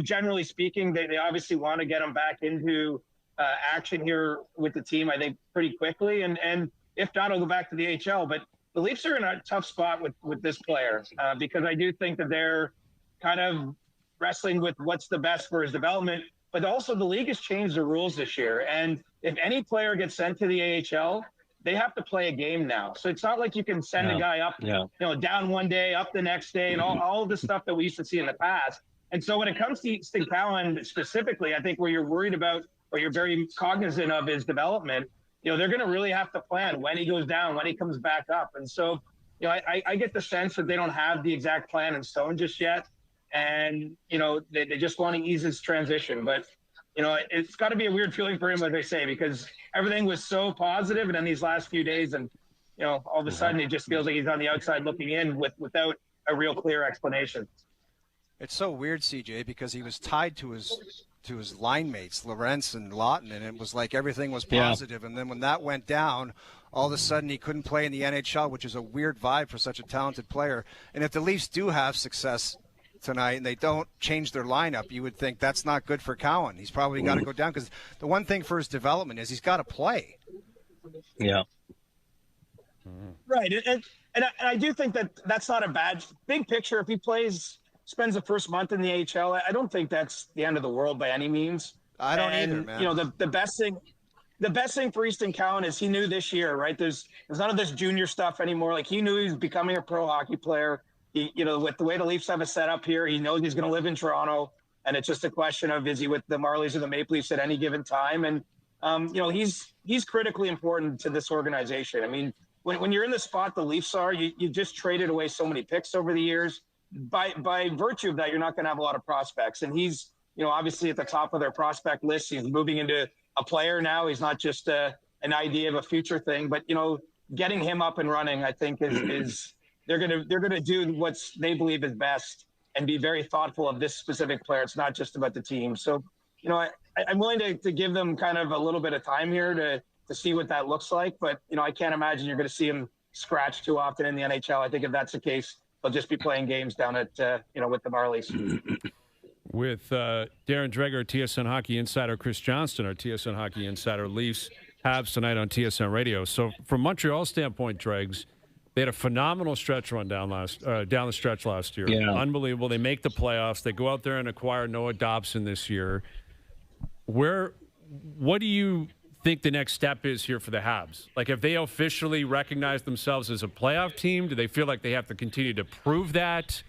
[SPEAKER 7] generally speaking, they obviously want to get him back into action here with the team, I think, pretty quickly. And if not, I'll go back to the HL. But the Leafs are in a tough spot with this player because I do think that they're kind of wrestling with what's the best for his development. But also the league has changed the rules this year. And if any player gets sent to the AHL, they have to play a game now. So it's not like you can send a guy up, down one day, up the next day, and all of the stuff that we used to see in the past. And so when it comes to Easton Cowan specifically, I think where you're worried about or you're very cognizant of his development, they're going to really have to plan when he goes down, when he comes back up. And so, I get the sense that they don't have the exact plan in stone just yet. And, they just want to ease his transition. But, it's got to be a weird feeling for him, as I say, because everything was so positive. And then these last few days and, all of a sudden it just feels like he's on the outside looking in without a real clear explanation.
[SPEAKER 2] It's so weird, CJ, because he was tied to his line mates, Lorentz and Lawton, and it was like everything was positive. And then when that went down, all of a sudden he couldn't play in the NHL, which is a weird vibe for such a talented player. And if the Leafs do have success tonight and they don't change their lineup, you would think that's not good for Cowan. He's probably got to go down because the one thing for his development is he's got to play.
[SPEAKER 6] Yeah.
[SPEAKER 7] Right. And I do think that that's not a bad big picture. If he spends the first month in the AHL, I don't think that's the end of the world by any means.
[SPEAKER 2] I don't either, man.
[SPEAKER 7] The best thing for Easton Cowan is he knew this year, right? There's none of this junior stuff anymore. Like, he knew he was becoming a pro hockey player. He, with the way the Leafs have a setup here, he knows he's going to live in Toronto, and it's just a question of, is he with the Marlies or the Maple Leafs at any given time? And he's critically important to this organization. I mean, when you're in the spot the Leafs are, you just traded away so many picks over the years. By virtue of that, you're not going to have a lot of prospects. And he's, obviously at the top of their prospect list. He's moving into a player now. He's not just an idea of a future thing. But, getting him up and running, I think, is they're gonna do what they believe is best and be very thoughtful of this specific player. It's not just about the team. So, I'm willing to give them kind of a little bit of time here to see what that looks like. But, I can't imagine you're going to see him scratch too often in the NHL. I think if that's the case, they'll just be playing games down at, with the Marlies.
[SPEAKER 1] With Darren Dreger, TSN Hockey Insider, Chris Johnston, our TSN Hockey Insider, Leafs Habs tonight on TSN Radio. So from Montreal's standpoint, Dregs, they had a phenomenal stretch run down the stretch last year.
[SPEAKER 6] Yeah.
[SPEAKER 1] Unbelievable. They make the playoffs. They go out there and acquire Noah Dobson this year. What do you think the next step is here for the Habs? Like, have they officially recognized themselves as a playoff team? Do they feel like they have to continue to prove that?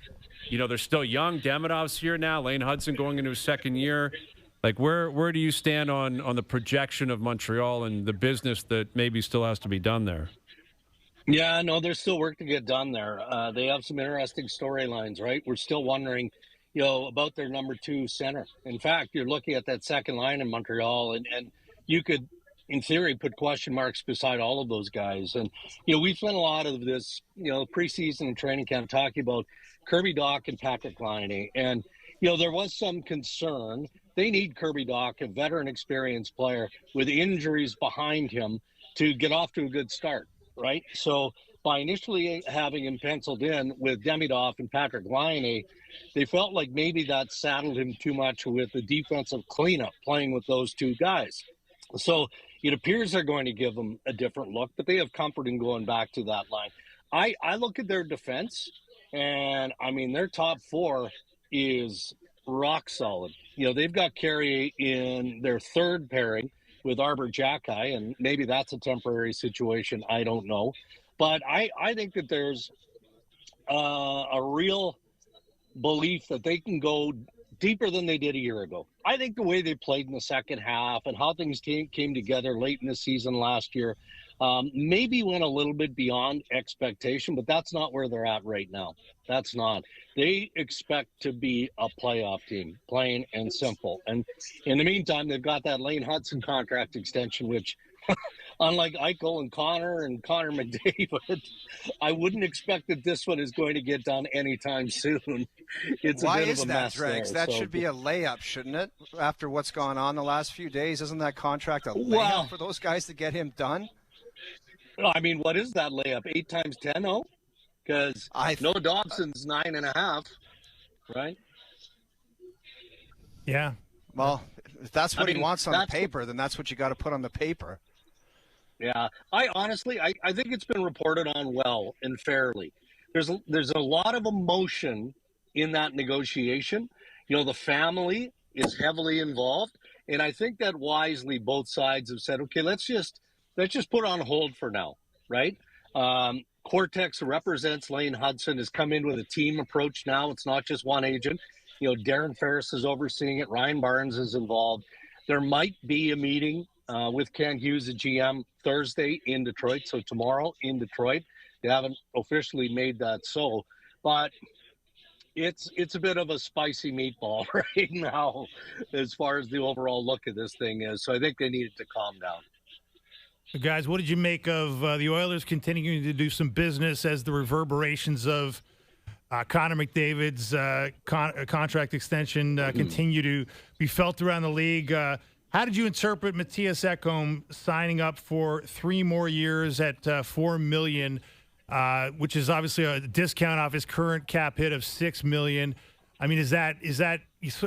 [SPEAKER 1] They're still young. Demidov's here now. Lane Hudson going into his second year. Like, where do you stand on the projection of Montreal and the business that maybe still has to be done there?
[SPEAKER 6] Yeah, no, there's still work to get done there. They have some interesting storylines, right? We're still wondering, about their number 2 center. In fact, you're looking at that second line in Montreal, and you could, in theory, put question marks beside all of those guys. And, we've spent a lot of this, preseason and training camp talking about Kirby Dach and Patrick Laine. And, there was some concern. They need Kirby Dach, a veteran, experienced player with injuries behind him, to get off to a good start, right? So by initially having him penciled in with Demidov and Patrick Laine, they felt like maybe that saddled him too much with the defensive cleanup, playing with those 2 guys. So it appears they're going to give them a different look, but they have comfort in going back to that line. I look at their defense, and, their top 4 is rock solid. They've got Carey in their third pairing with Arbor Jacki, and maybe that's a temporary situation. I don't know. But I think that there's a real belief that they can go deeper than they did a year ago. I think the way they played in the second half and how things came together late in the season last year maybe went a little bit beyond expectation, but that's not where they're at right now. That's not. They expect to be a playoff team, plain and simple. And in the meantime, they've got that Lane Hudson contract extension, which unlike Eichel and Connor McDavid, I wouldn't expect that this one is going to get done anytime soon. It's
[SPEAKER 2] Why
[SPEAKER 6] a bit
[SPEAKER 2] is
[SPEAKER 6] of a
[SPEAKER 2] that,
[SPEAKER 6] mess
[SPEAKER 2] Dregs?
[SPEAKER 6] there.
[SPEAKER 2] That should be a layup, shouldn't it? After what's gone on the last few days, isn't that contract a layup for those guys to get him done?
[SPEAKER 6] What is that layup? 8 times 10, oh? Because Noah Dobson's 9.5, right?
[SPEAKER 3] Yeah.
[SPEAKER 2] Well, if that's what he wants on the paper, then that's what you got to put on the paper.
[SPEAKER 6] Yeah. I honestly think it's been reported on well and fairly. There's a lot of emotion in that negotiation. The family is heavily involved, and I think that wisely both sides have said, okay, let's just put it on hold for now, right? Cortex represents Lane Hudson, has come in with a team approach now. It's not just one agent. Darren Ferris is overseeing it. Ryan Barnes is involved. There might be a meeting with Ken Hughes, the GM, Thursday in Detroit. So tomorrow in Detroit. They haven't officially made that so. But it's a bit of a spicy meatball right now as far as the overall look of this thing is. So I think they needed to calm down.
[SPEAKER 3] Guys, what did you make of the Oilers continuing to do some business as the reverberations of Connor McDavid's contract extension continue to be felt around the league? How did you interpret Matthias Ekholm signing up for 3 more years at $4 million, which is obviously a discount off his current cap hit of $6 million? Is that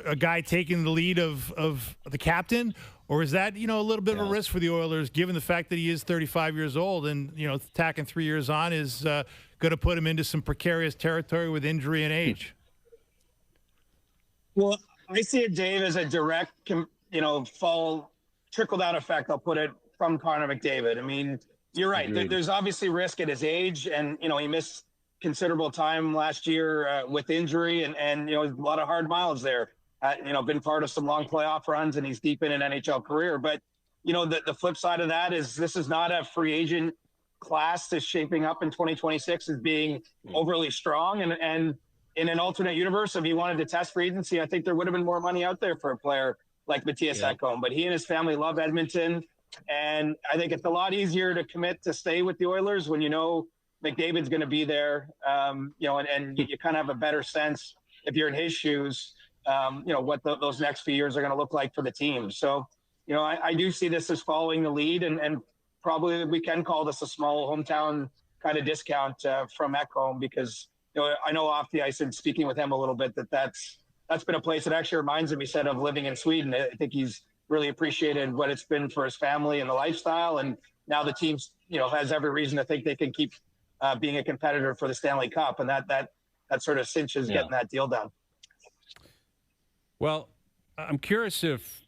[SPEAKER 3] a guy taking the lead of the captain? Or is that, a little bit of a risk for the Oilers, given the fact that he is 35 years old and, tacking 3 years on is going to put him into some precarious territory with injury and age?
[SPEAKER 7] Well, I see it, Dave, as a direct, trickle-down effect, I'll put it, from Connor McDavid. You're right. There's obviously risk at his age, and, he missed considerable time last year with injury and a lot of hard miles there. Been part of some long playoff runs, and he's deep in an NHL career. But, the flip side of that is this is not a free agent class is shaping up in 2026 as being overly strong. And in an alternate universe, if he wanted to test free agency, I think there would have been more money out there for a player like Matthias Ekholm. But he and his family love Edmonton. And I think it's a lot easier to commit to stay with the Oilers when you know McDavid's going to be there, and you kind of have a better sense if you're in his shoes, what those next few years are going to look like for the team. So, I do see this as following the lead, and probably we can call this a small hometown kind of discount from Ekholm because, I know off the ice and speaking with him a little bit that's been a place that actually reminds him, he said, of living in Sweden. I think he's really appreciated what it's been for his family and the lifestyle. And now the team, has every reason to think they can keep being a competitor for the Stanley Cup. And that sort of cinches getting that deal done.
[SPEAKER 1] Well, I'm curious if,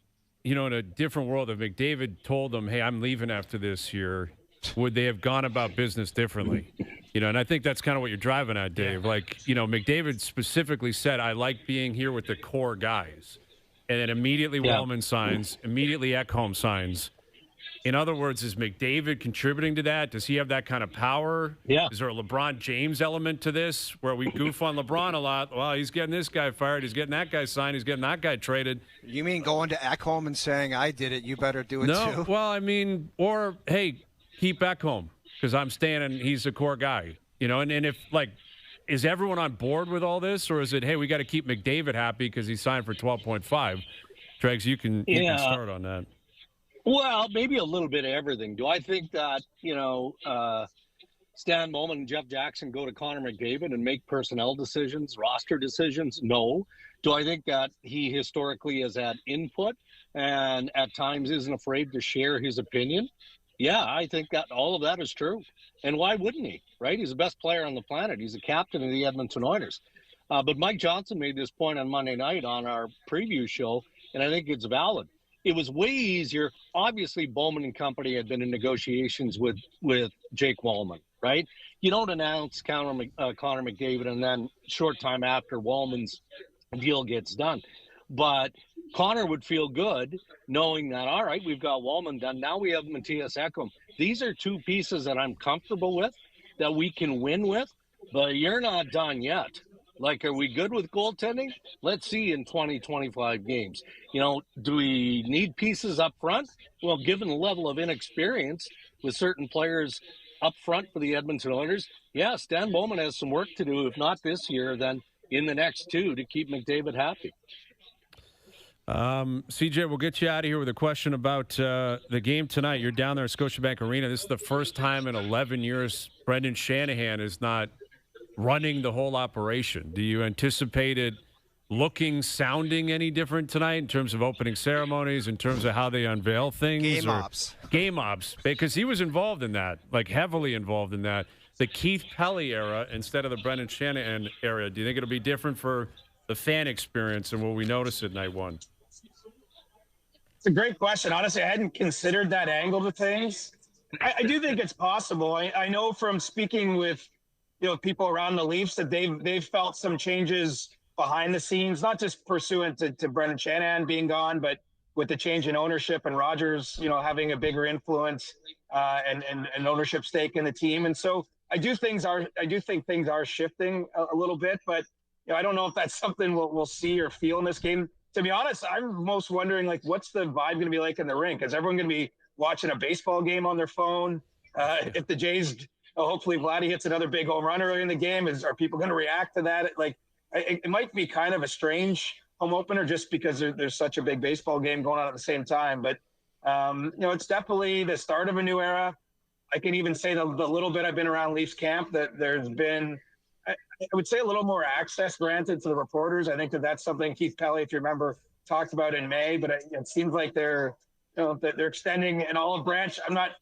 [SPEAKER 1] in a different world, if McDavid told them, hey, I'm leaving after this year, would they have gone about business differently? And I think that's kind of what you're driving at, Dave. Like, McDavid specifically said, I like being here with the core guys. And then immediately Wellman signs, immediately Ekholm signs. In other words, is McDavid contributing to that? Does he have that kind of power?
[SPEAKER 6] Yeah.
[SPEAKER 1] Is there a LeBron James element to this where we goof on LeBron a lot? Well, he's getting this guy fired. He's getting that guy signed. He's getting that guy traded.
[SPEAKER 2] You mean going to Ekholm and saying, I did it, you better do it too?
[SPEAKER 1] No, well, I mean, or, hey, keep Ekholm because I'm staying and he's a core guy. And if, is everyone on board with all this? Or is it, hey, we got to keep McDavid happy because he signed for 12.5? Dregs, you can start on that.
[SPEAKER 6] Well, maybe a little bit of everything. Do I think that, Stan Bowman and Jeff Jackson go to Connor McDavid and make personnel decisions, roster decisions? No. Do I think that he historically has had input and at times isn't afraid to share his opinion? Yeah, I think that all of that is true. And why wouldn't he, right? He's the best player on the planet. He's the captain of the Edmonton Oilers. But Mike Johnson made this point on Monday night on our preview show, and I think it's valid. It was way easier. Obviously, Bowman and company had been in negotiations with Jake Wallman, right? You don't announce Connor McDavid and then short time after Wallman's deal gets done. But Connor would feel good knowing that, all right, we've got Wallman done. Now we have Matthias Ekholm. These are two pieces that I'm comfortable with, that we can win with, but you're not done yet. Are we good with goaltending? Let's see in 20-25 games. Do we need pieces up front? Well, given the level of inexperience with certain players up front for the Edmonton Oilers, yeah, Stan Bowman has some work to do, if not this year, then in the next two to keep McDavid happy.
[SPEAKER 1] CJ, we'll get you out of here with a question about the game tonight. You're down there at Scotiabank Arena. This is the first time in 11 years Brendan Shanahan is not running the whole operation. Do you anticipate it looking, sounding any different tonight in terms of opening ceremonies, in terms of how they unveil things? Game ops, because he was involved in that, heavily involved in that. The Keith Pelly era instead of the Brendan Shanahan era. Do you think it'll be different for the fan experience, and will we notice it night one?
[SPEAKER 7] It's a great question. Honestly, I hadn't considered that angle to things. I do think it's possible. I know from speaking with people around the Leafs that they've felt some changes behind the scenes, not just pursuant to Brendan Shanahan being gone, but with the change in ownership and Rodgers, having a bigger influence and ownership stake in the team. And so I do think things are shifting a little bit, but I don't know if that's something we'll see or feel in this game. To be honest, I'm most wondering, what's the vibe going to be like in the rink? Is everyone going to be watching a baseball game on their phone? If the Jays, hopefully Vladdy hits another big home run early in the game, are people going to react to that? It might be kind of a strange home opener just because there's such a big baseball game going on at the same time. But, it's definitely the start of a new era. I can even say the little bit I've been around Leafs camp that there's been – I would say a little more access granted to the reporters. I think that's something Keith Pelly, if you remember, talked about in May. But it seems like they're extending an olive branch. I'm not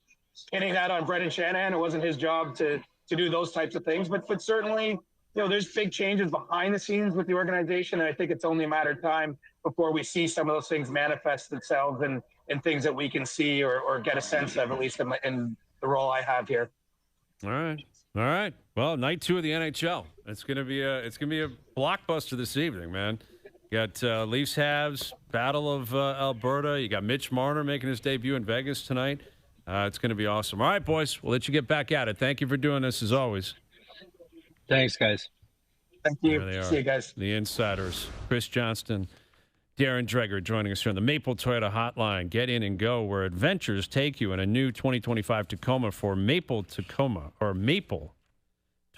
[SPEAKER 7] pinning that on Brendan Shanahan. It wasn't his job to do those types of things. But certainly, there's big changes behind the scenes with the organization, and I think it's only a matter of time before we see some of those things manifest themselves in things that we can see or get a sense of, at least in the role I have here.
[SPEAKER 1] All right. Well, night 2 of the NHL. It's gonna be a blockbuster this evening, man. You got Leafs Habs, Battle of Alberta. You got Mitch Marner making his debut in Vegas tonight. It's going to be awesome. All right, boys, we'll let you get back at it. Thank you for doing this, as always.
[SPEAKER 6] Thanks, guys.
[SPEAKER 7] Thank you.
[SPEAKER 1] There they are.
[SPEAKER 7] See you guys.
[SPEAKER 1] The Insiders. Chris Johnston, Darren Dreger joining us here on the Maple Toyota Hotline. Get in and go where adventures take you in a new 2025 Tacoma for Maple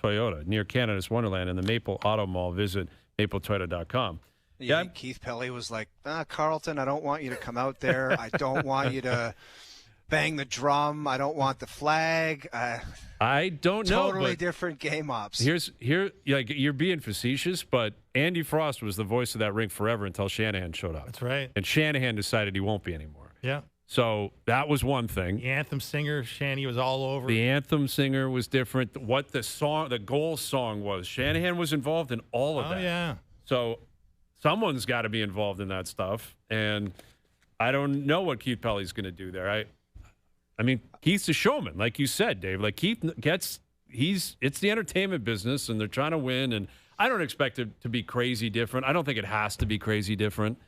[SPEAKER 1] Toyota near Canada's Wonderland and the Maple Auto Mall. Visit mapletoyota.com.
[SPEAKER 2] Yeah, Keith Pelly was like, Carlton, I don't want you to come out there. I don't want you to bang the drum. I don't want the flag.
[SPEAKER 1] I don't know.
[SPEAKER 2] Totally different game ops.
[SPEAKER 1] You're being facetious, but Andy Frost was the voice of that rink forever until Shanahan showed up.
[SPEAKER 3] That's right.
[SPEAKER 1] And Shanahan decided he won't be anymore.
[SPEAKER 3] Yeah.
[SPEAKER 1] So that was one thing.
[SPEAKER 3] The anthem singer, Shanny, was all over.
[SPEAKER 1] The anthem singer was different. What the goal song was. Shanahan was involved in all of that.
[SPEAKER 3] Oh, yeah.
[SPEAKER 1] So someone's got to be involved in that stuff. And I don't know what Keith Pelly's going to do there. I mean, Keith's a showman, like you said, Dave. Like Keith it's the entertainment business, and they're trying to win. And I don't expect it to be crazy different. I don't think it has to be crazy different.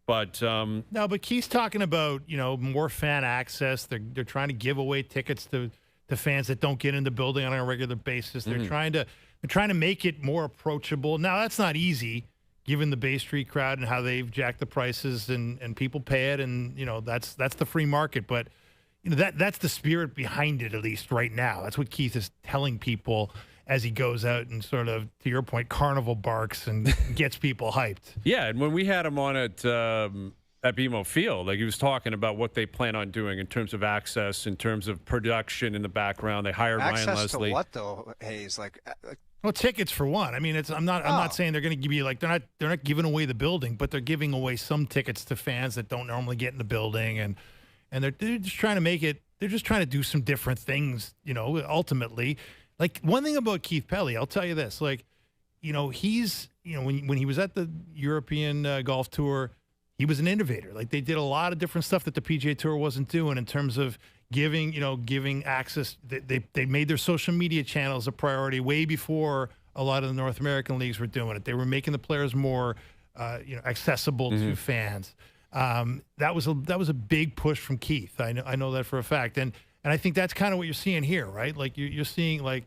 [SPEAKER 1] But
[SPEAKER 3] no, but Keith's talking about more fan access. They're trying to give away tickets to fans that don't get in the building on a regular basis. They're trying to make it more approachable. Now that's not easy, given the Bay Street crowd and how they've jacked the prices and people pay it, and that's the free market. But that's the spirit behind it, at least right now. That's what Keith is telling people as he goes out and sort of, to your point, carnival barks and gets people hyped.
[SPEAKER 1] Yeah, and when we had him on at BMO Field, like he was talking about what they plan on doing in terms of access, in terms of production in the background. They hired Ryan Leslie.
[SPEAKER 2] Access to what though, Hayes?
[SPEAKER 3] Well, tickets for one. I mean, I'm not saying they're going to give you they're not giving away the building, but they're giving away some tickets to fans that don't normally get in the building, and they're just trying to make it. They're just trying to do some different things. Ultimately. Like, one thing about Keith Pelly, I'll tell you this, he's, when he was at the European Golf Tour, he was an innovator. Like, they did a lot of different stuff that the PGA Tour wasn't doing in terms of giving access. They made their social media channels a priority way before a lot of the North American leagues were doing it. They were making the players more, accessible to fans. That was a big push from Keith. I know that for a fact. And I think that's kind of what you're seeing here, right? Like you're seeing the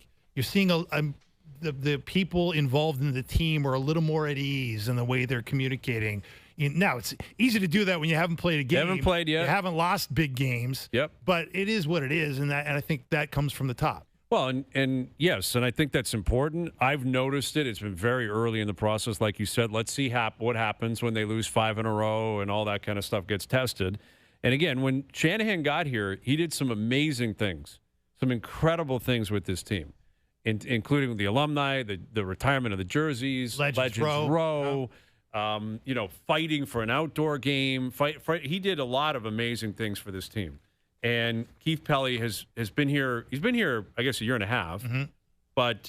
[SPEAKER 3] people involved in the team are a little more at ease in the way they're communicating. Now it's easy to do that when you haven't played a game.
[SPEAKER 1] You haven't played yet.
[SPEAKER 3] You haven't lost big games.
[SPEAKER 1] Yep.
[SPEAKER 3] But it is what it is, and I think that comes from the top.
[SPEAKER 1] Well, and yes, and I think that's important. I've noticed it. It's been very early in the process, like you said. Let's see what happens when they lose 5 in a row and all that kind of stuff gets tested. And again, when Shanahan got here, he did some amazing things, some incredible things with this team, including the alumni, the retirement of the jerseys, Legends Row, fighting for an outdoor game. He did a lot of amazing things for this team. And Keith Pelly has been here. He's been here, I guess, a year and a half. Mm-hmm. But,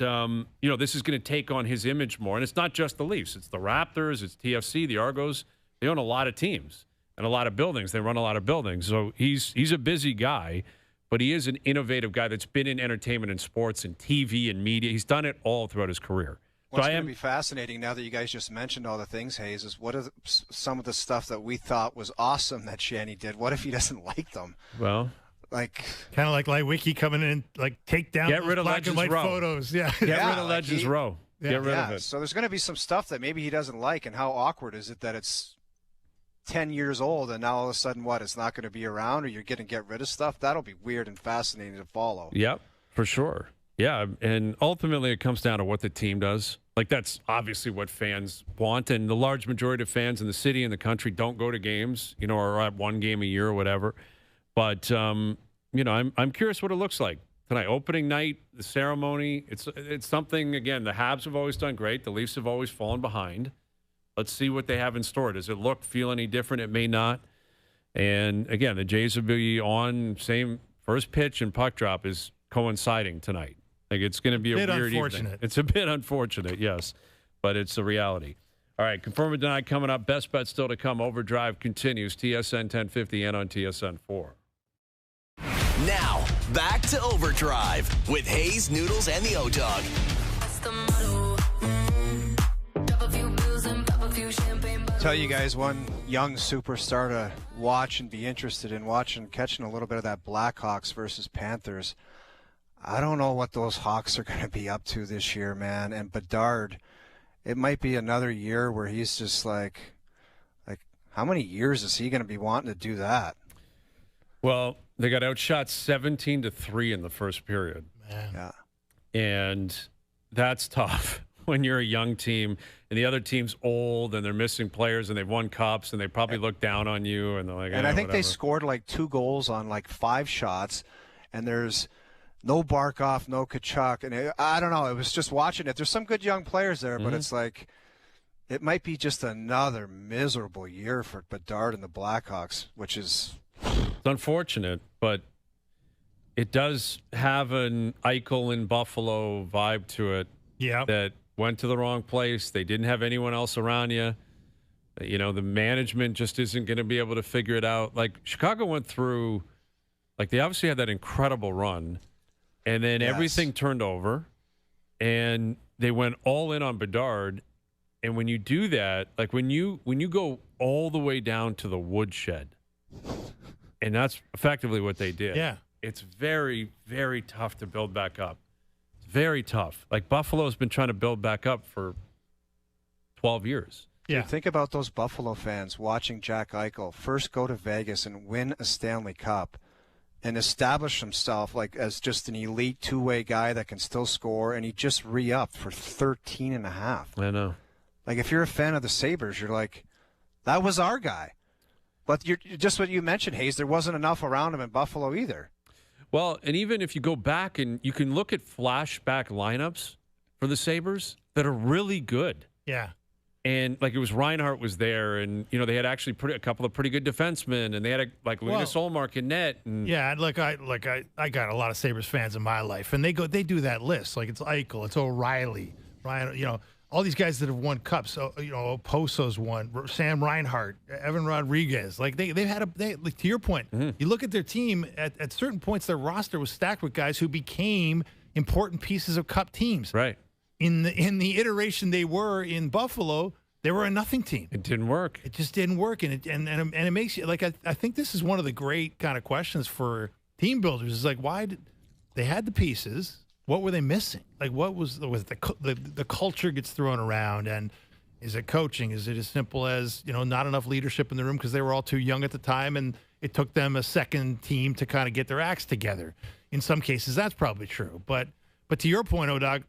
[SPEAKER 1] this is going to take on his image more. And it's not just the Leafs. It's the Raptors. It's TFC, the Argos. They own a lot of teams. And a lot of buildings. They run a lot of buildings. So he's a busy guy, but he is an innovative guy that's been in entertainment and sports and TV and media. He's done it all throughout his career.
[SPEAKER 2] What's going to be fascinating now that you guys just mentioned all the things, Hayes, is what are some of the stuff that we thought was awesome that Shanny did? What if he doesn't like them?
[SPEAKER 1] Well,
[SPEAKER 3] kind of like Wiki coming in, take down
[SPEAKER 1] get rid of
[SPEAKER 3] black
[SPEAKER 1] Legends
[SPEAKER 3] and white
[SPEAKER 1] Row.
[SPEAKER 3] Photos. Yeah,
[SPEAKER 1] get rid of Legends Row. Get rid of it.
[SPEAKER 2] So there's going to be some stuff that maybe he doesn't like, and how awkward is it that it's 10 years old and now all of a sudden it's not going to be around, or you're going to get rid of stuff? That'll be weird and fascinating to follow.
[SPEAKER 1] Yep, for sure. Yeah, and ultimately it comes down to what the team does. Like, that's obviously what fans want, and the large majority of fans in the city and the country don't go to games, or at one game a year or whatever. But I'm curious what it looks like tonight. Opening night, the ceremony, it's something. Again, the Habs have always done great. The Leafs have always fallen behind. Let's see what they have in store. Does it feel any different? It may not. And again, the Jays will be on same first pitch and puck drop is coinciding tonight. Like, it's going to be a weird evening. It's a bit unfortunate, yes, but it's a reality. All right, Confirm or Deny coming up. Best bet still to come. Overdrive continues. TSN 1050 and on TSN 4.
[SPEAKER 5] Now, back to Overdrive with Hayes, Noodles, and the O-Dog.
[SPEAKER 2] Tell you guys one young superstar to watch and be interested in catching a little bit of that Blackhawks versus Panthers. I don't know what those Hawks are going to be up to this year, man. And Bedard, it might be another year where he's just like how many years is he going to be wanting to do that?
[SPEAKER 1] Well, they got outshot 17-3 in the first period.
[SPEAKER 3] Man.
[SPEAKER 2] Yeah.
[SPEAKER 1] And that's tough when you're a young team and the other team's old and they're missing players and they've won cups and they probably look down on you and they're like,
[SPEAKER 2] and I think
[SPEAKER 1] whatever.
[SPEAKER 2] they scored like 2 goals on like 5 shots, and there's no Barkov, no Kachuk, and I don't know. It was just watching it. There's some good young players there, but it's like it might be just another miserable year for Bedard and the Blackhawks, which is
[SPEAKER 1] it's unfortunate, but it does have an Eichel in Buffalo vibe to it.
[SPEAKER 3] Yeah,
[SPEAKER 1] that went to the wrong place. They didn't have anyone else around you. You know, the management just isn't going to be able to figure it out. Like Chicago went through, like they obviously had that incredible run, and then everything turned over, and they went all in on Bedard. And when you do that, like when you go all the way down to the woodshed, and that's effectively what they did.
[SPEAKER 3] Yeah,
[SPEAKER 1] it's very, very tough to build back up. Very tough. Like Buffalo's been trying to build back up for 12 years.
[SPEAKER 3] Yeah.
[SPEAKER 2] Dude, think about those Buffalo fans watching Jack Eichel first go to Vegas and win a Stanley Cup and establish himself like as just an elite two-way guy that can still score, and he just re-upped for 13.5.
[SPEAKER 1] I know.
[SPEAKER 2] Like if you're a fan of the Sabres, you're like, that was our guy. But you're just what you mentioned, Hayes, there wasn't enough around him in Buffalo either.
[SPEAKER 1] Well, and even if you go back and you can look at flashback lineups for the Sabres that are really good.
[SPEAKER 3] Yeah.
[SPEAKER 1] And like it was Reinhart was there, and you know they had actually a couple of pretty good defensemen, and they had Linus Ullmark in net. And
[SPEAKER 3] yeah, I got a lot of Sabres fans in my life, and they do that list. Like it's Eichel, it's O'Reilly, Ryan, you know, all these guys that have won cups. So, you know, Oposo's won, Sam Reinhart, Evan Rodriguez. Like they've had like, to your point, you look at their team at certain points, their roster was stacked with guys who became important pieces of cup teams.
[SPEAKER 1] Right.
[SPEAKER 3] In the iteration they were in Buffalo, they were a nothing team.
[SPEAKER 1] It didn't work.
[SPEAKER 3] It just didn't work, and it makes you like I think this is one of the great kind of questions for team builders. Is like why did they had the pieces? What were they missing? Like what was the culture gets thrown around, and is it coaching? Is it as simple as, you know, not enough leadership in the room because they were all too young at the time, and it took them a second team to kind of get their acts together? In some cases, that's probably true, but to your point, O'Dog.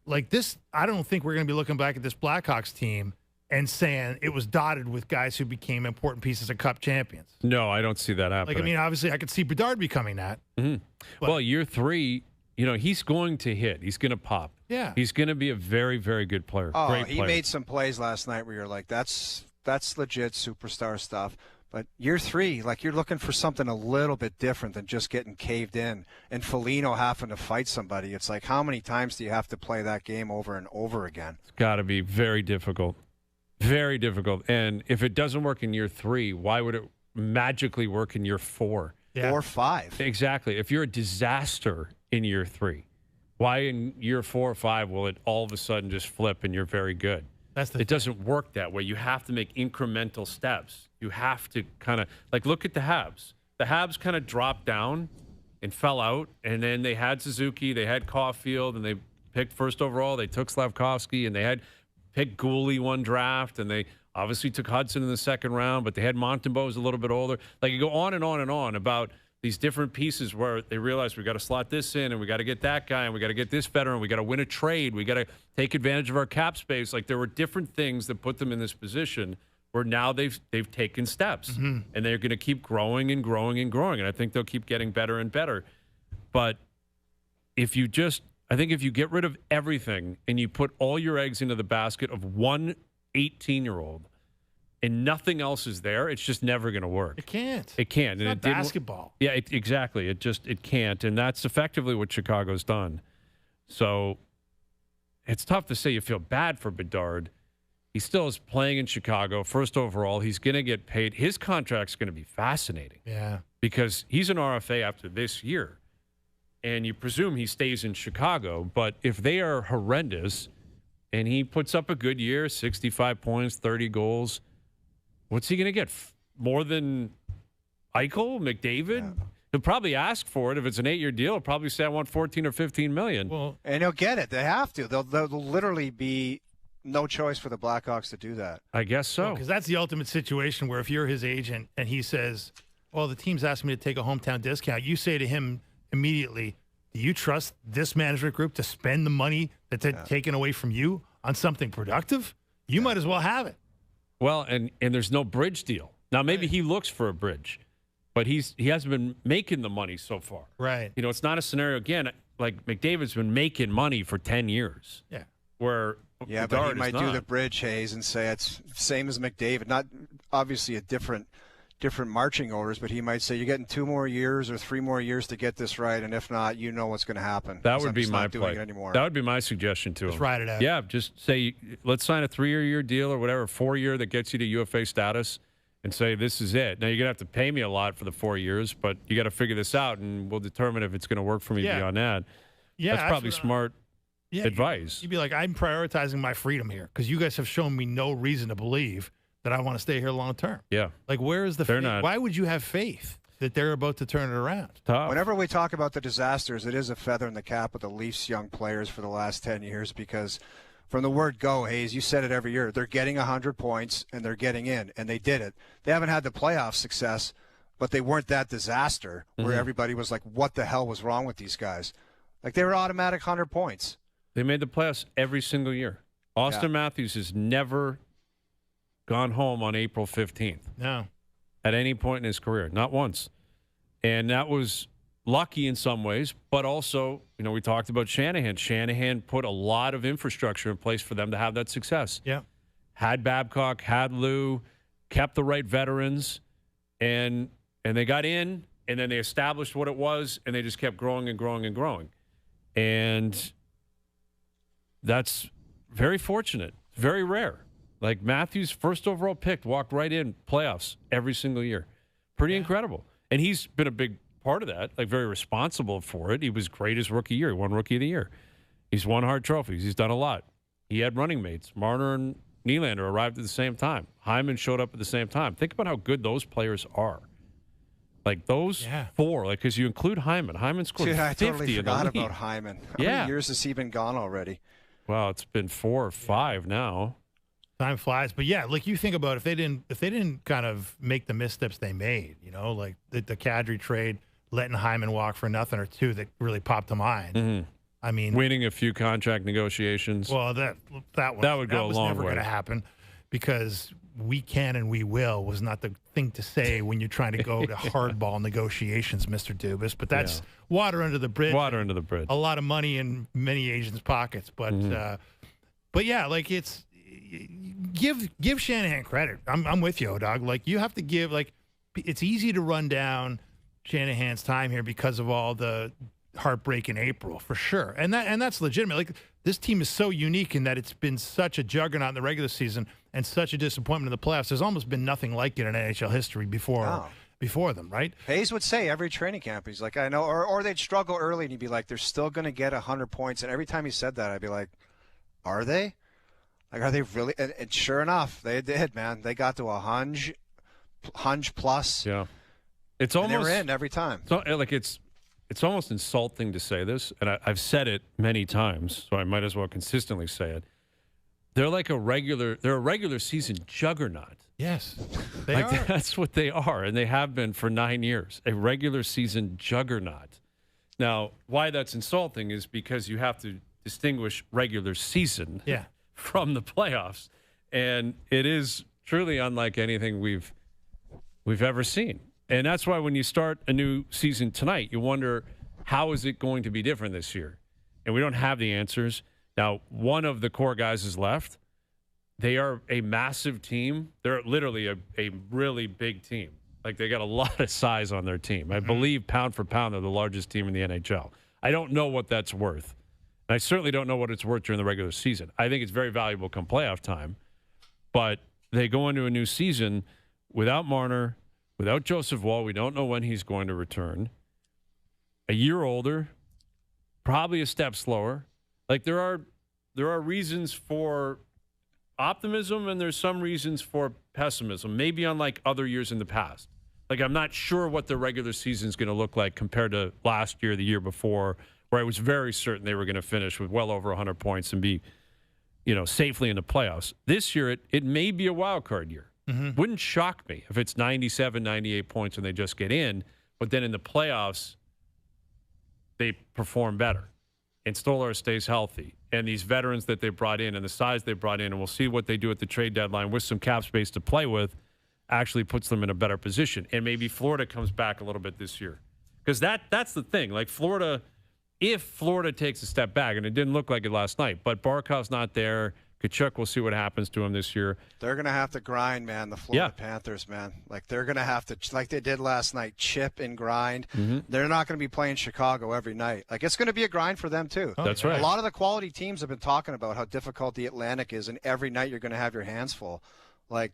[SPEAKER 3] Like this, I don't think we're going to be looking back at this Blackhawks team and saying it was dotted with guys who became important pieces of cup champions.
[SPEAKER 1] No, I don't see that happening.
[SPEAKER 3] Like, I mean, obviously, I could see Bedard becoming that.
[SPEAKER 1] Well, year 3, you know, he's going to hit. He's going to pop.
[SPEAKER 3] Yeah.
[SPEAKER 1] He's going to be a very, very good player.
[SPEAKER 2] Oh,
[SPEAKER 1] Great
[SPEAKER 2] he
[SPEAKER 1] player.
[SPEAKER 2] made some plays last night where you're like, that's legit superstar stuff. But year 3, like you're looking for something a little bit different than just getting caved in. And Foligno having to fight somebody. It's like, how many times do you have to play that game over and over again?
[SPEAKER 1] It's got to be very difficult. Very difficult. And if it doesn't work in year 3, why would it magically work in year 4?
[SPEAKER 3] Yeah.
[SPEAKER 2] Or 5.
[SPEAKER 1] Exactly. If you're a disaster in year 3, why in year 4 or 5 will it all of a sudden just flip and you're very good? It doesn't work that way. You have to make incremental steps. You have to kind of, like, look at the Habs. The Habs kind of dropped down and fell out, and then they had Suzuki, they had Caulfield, and they picked first overall. They took Slavkovsky, and they had picked Gooley one draft, and they obviously took Hudson in the second round, but they had Montembeault, who's a little bit older. Like, you go on and on and on about these different pieces where they realize we got to slot this in, and we got to get that guy, and we got to get this veteran, we got to win a trade, we got to take advantage of our cap space. Like, there were different things that put them in this position where now they've taken steps, and they're going to keep growing and growing and growing, and I think they'll keep getting better and better. But I think if you get rid of everything and you put all your eggs into the basket of one 18-year-old and nothing else is there, it's just never going to work.
[SPEAKER 3] It can't.
[SPEAKER 1] It can't.
[SPEAKER 3] It's not basketball.
[SPEAKER 1] Yeah, exactly. It can't, and that's effectively what Chicago's done. So it's tough to say you feel bad for Bedard. He still is playing in Chicago, first overall. He's going to get paid. His contract's going to be fascinating.
[SPEAKER 3] Yeah.
[SPEAKER 1] Because he's an RFA after this year, and you presume he stays in Chicago. But if they are horrendous and he puts up a good year, 65 points, 30 goals, What's he going to get? More than Eichel, McDavid? Yeah. He'll probably ask for it. If it's an 8-year deal, he'll probably say, I want 14 or 15 million.
[SPEAKER 2] Well, and he'll get it. They have to. They'll literally be no choice for the Blackhawks to do that.
[SPEAKER 1] I guess so.
[SPEAKER 3] Because that's the ultimate situation where if you're his agent and he says, well, the team's asking me to take a hometown discount, you say to him immediately, do you trust this management group to spend the money that's taken away from you on something productive? You might as well have it.
[SPEAKER 1] Well, and there's no bridge deal. Now, maybe he looks for a bridge, but he hasn't been making the money so far.
[SPEAKER 3] Right.
[SPEAKER 1] You know, it's not a scenario, again, like McDavid's been making money for 10 years.
[SPEAKER 3] Yeah.
[SPEAKER 1] Where
[SPEAKER 2] but he might do the bridge, Hayes, and say it's same as McDavid. Not obviously a different marching orders, but he might say you're getting 2 more years or 3 more years to get this right, and if not, you know what's going to happen.
[SPEAKER 1] That would be my play. That would be my suggestion to him.
[SPEAKER 3] Just ride it out.
[SPEAKER 1] Yeah, just say let's sign a 3-year deal or whatever, 4-year that gets you to UFA status, and say this is it. Now you're gonna have to pay me a lot for the 4 years, but you got to figure this out, and we'll determine if it's going to work for me beyond that.
[SPEAKER 3] Yeah,
[SPEAKER 1] that's probably smart. Advice.
[SPEAKER 3] You'd be like, I'm prioritizing my freedom here because you guys have shown me no reason to believe that I want to stay here long term.
[SPEAKER 1] Yeah.
[SPEAKER 3] Like, where is the faith? Why would you have faith that they're about to turn it around?
[SPEAKER 1] Tough.
[SPEAKER 2] Whenever we talk about the disasters, it is a feather in the cap of the Leafs young players for the last 10 years because from the word go, Hayes, you said it every year, they're getting 100 points and they're getting in, and they did it. They haven't had the playoff success, but they weren't that disaster where everybody was like, what the hell was wrong with these guys? Like, they were automatic 100 points.
[SPEAKER 1] They made the playoffs every single year. Austin Matthews has never gone home on April 15th.
[SPEAKER 3] No.
[SPEAKER 1] At any point in his career. Not once. And that was lucky in some ways, but also, you know, we talked about Shanahan. Shanahan put a lot of infrastructure in place for them to have that success.
[SPEAKER 3] Yeah.
[SPEAKER 1] Had Babcock, had Lou, kept the right veterans, and they got in, and then they established what it was, and they just kept growing and growing and growing. And that's very fortunate, very rare. Like Matthews, first overall pick, walked right in playoffs every single year. Pretty incredible. And he's been a big part of that, like very responsible for it. He was great his rookie year. He won Rookie of the Year. He's won hard trophies. He's done a lot. He had running mates. Marner and Nylander arrived at the same time. Hyman showed up at the same time. Think about how good those players are. Like those 4, like because you include Hyman. Hyman scored 50
[SPEAKER 2] I totally forgot
[SPEAKER 1] in the league.
[SPEAKER 2] about Hyman. How many years has he been gone already?
[SPEAKER 1] Well, it's been 4 or 5 now.
[SPEAKER 3] Time flies, but like you think about if they didn't kind of make the missteps they made, you know, like the Kadri trade, letting Hyman walk for nothing, or 2 that really popped to mind.
[SPEAKER 1] Mm-hmm.
[SPEAKER 3] I mean,
[SPEAKER 1] winning a few contract negotiations.
[SPEAKER 3] Well, that
[SPEAKER 1] would go a long way. That was
[SPEAKER 3] never going to happen because we can and we will was not the thing to say when you're trying to go to hardball negotiations, Mr. Dubas. But that's water under the bridge.
[SPEAKER 1] Water under the bridge.
[SPEAKER 3] A lot of money in many agents' pockets, but yeah, like it's give Shanahan credit. I'm with you, dog. Like you have to give. Like it's easy to run down Shanahan's time here because of all the heartbreak in April, for sure, and that's legitimate. Like this team is so unique in that it's been such a juggernaut in the regular season and such a disappointment in the playoffs. There's almost been nothing like it in NHL history before them, right?
[SPEAKER 2] Hayes would say every training camp, he's like, I know, or they'd struggle early, and he'd be like, they're still going to get 100 points, and every time he said that, I'd be like, are they? Like, are they really? And sure enough, they did, man. They got to a hunch plus.
[SPEAKER 1] Yeah, it's almost
[SPEAKER 2] and they were in every time.
[SPEAKER 1] So, like it's almost insulting to say this, and I've said it many times, so I might as well consistently say it. They're a regular season juggernaut.
[SPEAKER 3] Yes, they are.
[SPEAKER 1] That's what they are, and they have been for 9 years. A regular season juggernaut. Now, why that's insulting is because you have to distinguish regular season from the playoffs, and it is truly unlike anything we've ever seen. And that's why when you start a new season tonight, you wonder, how is it going to be different this year? And we don't have the answers. Now, one of the core guys is left. They are a massive team. They're literally a really big team. Like, they got a lot of size on their team. I believe pound for pound, they're the largest team in the NHL. I don't know what that's worth. And I certainly don't know what it's worth during the regular season. I think it's very valuable come playoff time. But they go into a new season without Marner, without Joseph Woll. We don't know when he's going to return. A year older, probably a step slower. Like, there are reasons for optimism and there's some reasons for pessimism, maybe unlike other years in the past. Like, I'm not sure what the regular season is going to look like compared to last year, the year before, where I was very certain they were going to finish with well over 100 points and be, safely in the playoffs. This year, it may be a wild card year. Mm-hmm. Wouldn't shock me if it's 97, 98 points and they just get in, but then in the playoffs, they perform better. And Stolar stays healthy. And these veterans that they brought in and the size they brought in, and we'll see what they do at the trade deadline with some cap space to play with, actually puts them in a better position. And maybe Florida comes back a little bit this year. Because that's the thing. Like, Florida, if Florida takes a step back, and it didn't look like it last night, but Barkov's not there. Kachuk, we'll see what happens to him this year.
[SPEAKER 2] They're going to have to grind, man, the Florida Panthers, man. Like, they're going to have to, like they did last night, chip and grind. Mm-hmm. They're not going to be playing Chicago every night. Like, it's going to be a grind for them, too.
[SPEAKER 1] That's right.
[SPEAKER 2] A lot of the quality teams have been talking about how difficult the Atlantic is, and every night you're going to have your hands full. Like,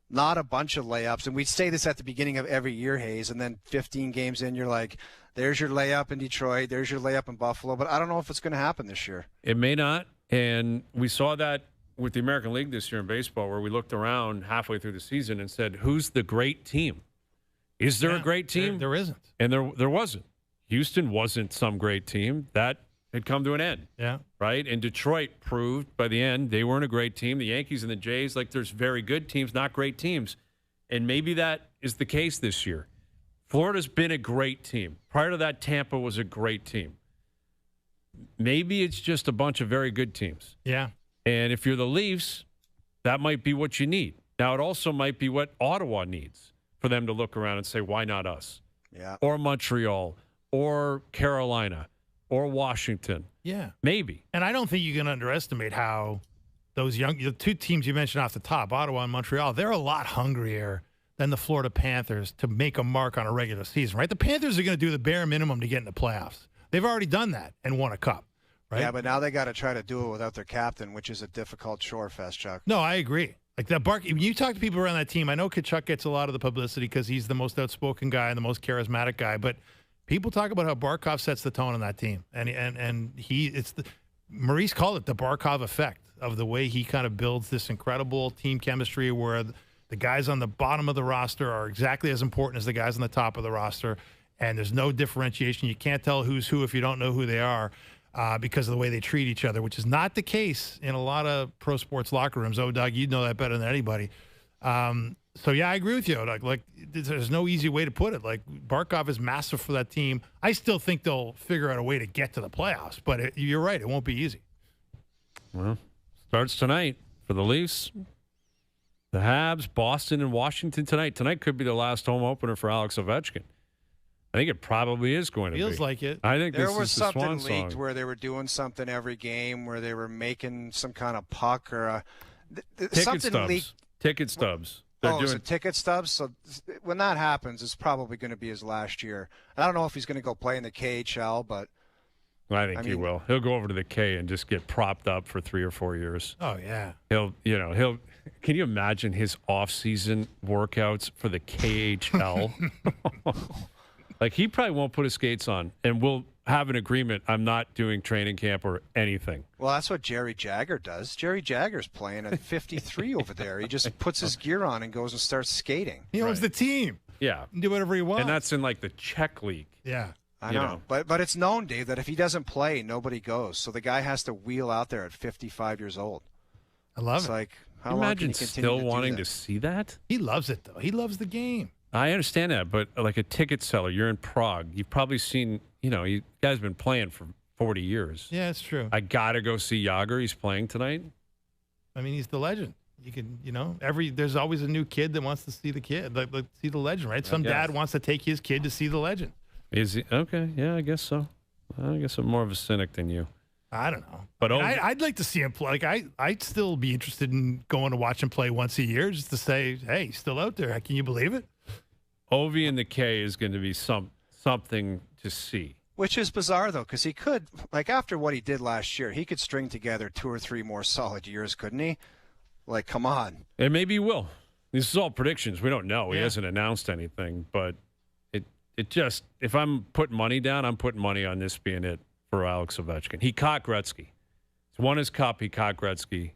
[SPEAKER 2] not a bunch of layups. And we say this at the beginning of every year, Hayes, and then 15 games in, you're like, there's your layup in Detroit, there's your layup in Buffalo. But I don't know if it's going to happen this year.
[SPEAKER 1] It may not. And we saw that with the American League this year in baseball, where we looked around halfway through the season and said, who's the great team? Is there a great team?
[SPEAKER 3] There isn't.
[SPEAKER 1] And there wasn't. Houston wasn't some great team. That had come to an end.
[SPEAKER 3] Yeah.
[SPEAKER 1] Right? And Detroit proved by the end they weren't a great team. The Yankees and the Jays, like, there's very good teams, not great teams. And maybe that is the case this year. Florida's been a great team. Prior to that, Tampa was a great team. Maybe it's just a bunch of very good teams.
[SPEAKER 3] Yeah.
[SPEAKER 1] And if you're the Leafs, that might be what you need. Now, it also might be what Ottawa needs for them to look around and say, why not us?
[SPEAKER 2] Yeah.
[SPEAKER 1] Or Montreal, or Carolina, or Washington.
[SPEAKER 3] Yeah.
[SPEAKER 1] Maybe.
[SPEAKER 3] And I don't think you can underestimate how the two teams you mentioned off the top, Ottawa and Montreal, they're a lot hungrier than the Florida Panthers to make a mark on a regular season, right? The Panthers are going to do the bare minimum to get in the playoffs. They've already done that and won a cup. Right?
[SPEAKER 2] Yeah, but now they got to try to do it without their captain, which is a difficult chore fest, Chuck.
[SPEAKER 3] No, I agree. Like that when you talk to people around that team, I know Kachuk gets a lot of the publicity because he's the most outspoken guy and the most charismatic guy, but people talk about how Barkov sets the tone on that team. Maurice called it the Barkov effect of the way he kind of builds this incredible team chemistry where the guys on the bottom of the roster are exactly as important as the guys on the top of the roster, and there's no differentiation. You can't tell who's who if you don't know who they are. Because of the way they treat each other, which is not the case in a lot of pro sports locker rooms. Oh, Doug, you'd know that better than anybody. So, yeah, I agree with you, Doug. Like, there's no easy way to put it. Like, Barkov is massive for that team. I still think they'll figure out a way to get to the playoffs, but you're right. It won't be easy.
[SPEAKER 1] Well, starts tonight for the Leafs. The Habs, Boston, and Washington tonight. Tonight could be the last home opener for Alex Ovechkin. I think it probably is going to be.
[SPEAKER 3] Feels like it.
[SPEAKER 1] I think
[SPEAKER 2] there
[SPEAKER 1] this
[SPEAKER 2] was
[SPEAKER 1] is the
[SPEAKER 2] something
[SPEAKER 1] swan
[SPEAKER 2] leaked
[SPEAKER 1] song.
[SPEAKER 2] where they were doing something every game, where they were making some kind of puck or
[SPEAKER 1] ticket stubs.
[SPEAKER 2] Leaked.
[SPEAKER 1] Ticket stubs.
[SPEAKER 2] So ticket stubs. So when that happens, it's probably going to be his last year. I don't know if he's going to go play in the KHL, but
[SPEAKER 1] I think he will. He'll go over to the K and just get propped up for 3 or 4 years.
[SPEAKER 3] Oh yeah.
[SPEAKER 1] He'll. Can you imagine his off-season workouts for the KHL? Like, he probably won't put his skates on, and we'll have an agreement. I'm not doing training camp or anything.
[SPEAKER 2] Well, that's what Jerry Jagger does. Jerry Jagger's playing at 53 over there. He just puts his gear on and goes and starts skating.
[SPEAKER 3] He owns the team.
[SPEAKER 1] Yeah.
[SPEAKER 3] He can do whatever he wants.
[SPEAKER 1] And that's in, like, the Czech league.
[SPEAKER 3] Yeah.
[SPEAKER 2] I know. But it's known, Dave, that if he doesn't play, nobody goes. So the guy has to wheel out there at 55 years old.
[SPEAKER 3] I love it.
[SPEAKER 2] It's like, how
[SPEAKER 1] long
[SPEAKER 2] long
[SPEAKER 1] can
[SPEAKER 2] can
[SPEAKER 1] you
[SPEAKER 2] he
[SPEAKER 1] still
[SPEAKER 2] continue
[SPEAKER 1] wanting
[SPEAKER 2] to
[SPEAKER 1] to see that?
[SPEAKER 3] He loves it, though. He loves the game.
[SPEAKER 1] I understand that, but like a ticket seller, you're in Prague. You've probably seen, you guys been playing for 40 years.
[SPEAKER 3] Yeah, it's true.
[SPEAKER 1] I got to go see Yager. He's playing tonight.
[SPEAKER 3] I mean, he's the legend. You can, there's always a new kid that wants to see the kid, like see the legend, right? Some dad wants to take his kid to see the legend.
[SPEAKER 1] Is he? Okay, yeah, I guess so. I guess I'm more of a cynic than you.
[SPEAKER 3] I don't know.
[SPEAKER 1] But
[SPEAKER 3] I'd like to see him play. Like, I'd still be interested in going to watch him play once a year just to say, hey, he's still out there. Can you believe it?
[SPEAKER 1] Ovi and the K is going to be something to see.
[SPEAKER 2] Which is bizarre, though, because he could, like, after what he did last year, he could string together 2 or 3 more solid years, couldn't he? Like, come on.
[SPEAKER 1] And maybe he will. This is all predictions. We don't know. He hasn't announced anything. But it just, if I'm putting money down, I'm putting money on this being it for Alex Ovechkin. He caught Gretzky. He's won his cup. He caught Gretzky.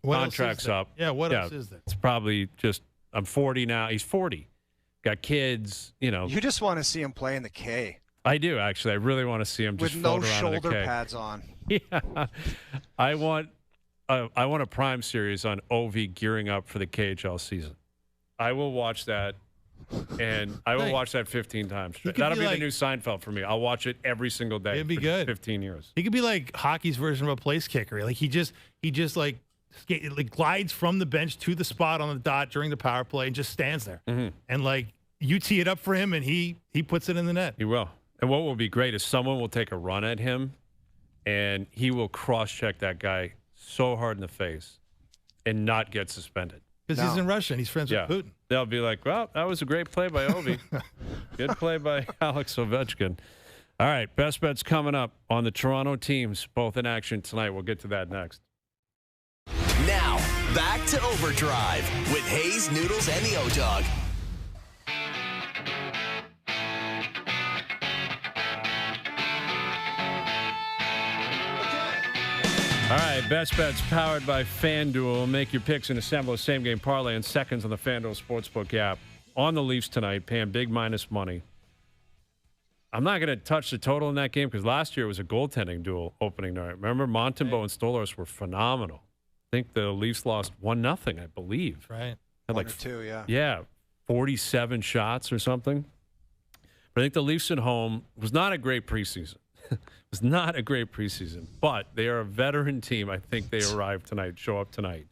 [SPEAKER 1] Contract's up.
[SPEAKER 3] Yeah, what else is there?
[SPEAKER 1] It's probably just, I'm 40 now. He's 40. Got kids,
[SPEAKER 2] You just want to see him play in the K.
[SPEAKER 1] I do, actually. I really want to see him just
[SPEAKER 2] with no
[SPEAKER 1] float around
[SPEAKER 2] shoulder
[SPEAKER 1] in the K.
[SPEAKER 2] pads on.
[SPEAKER 1] Yeah. I want a prime series on Ovi gearing up for the KHL season. I will watch that, and I will watch that 15 times straight. That'll be the new Seinfeld for me. I'll watch it every single day.
[SPEAKER 3] It'd be good.
[SPEAKER 1] 15 years.
[SPEAKER 3] He could be like hockey's version of a place kicker. Like he just like glides from the bench to the spot on the dot during the power play and just stands there.
[SPEAKER 1] Mm-hmm.
[SPEAKER 3] And like you tee it up for him, and he puts it in the net.
[SPEAKER 1] He will. And what will be great is someone will take a run at him, and he will cross-check that guy so hard in the face and not get suspended.
[SPEAKER 3] Because he's in Russia and he's friends with Putin.
[SPEAKER 1] They'll be like, well, that was a great play by Ovi. Good play by Alex Ovechkin. All right, best bets coming up on the Toronto teams, both in action tonight. We'll get to that next.
[SPEAKER 5] Now, back to Overdrive with Hayes, Noodles, and the O-Dog.
[SPEAKER 1] All right, best bets powered by FanDuel. Make your picks and assemble a same-game parlay in seconds on the FanDuel Sportsbook app. On the Leafs tonight, paying big minus money. I'm not going to touch the total in that game because last year it was a goaltending duel opening night. Remember, Montembeault and Stolarz were phenomenal. I think the Leafs lost 1-0, I believe.
[SPEAKER 3] Right.
[SPEAKER 1] Had
[SPEAKER 2] 1 or 2, yeah.
[SPEAKER 1] Yeah, 47 shots or something. But I think the Leafs at home was not a great preseason. It was not a great preseason, but they are a veteran team. I think they arrive tonight, show up tonight.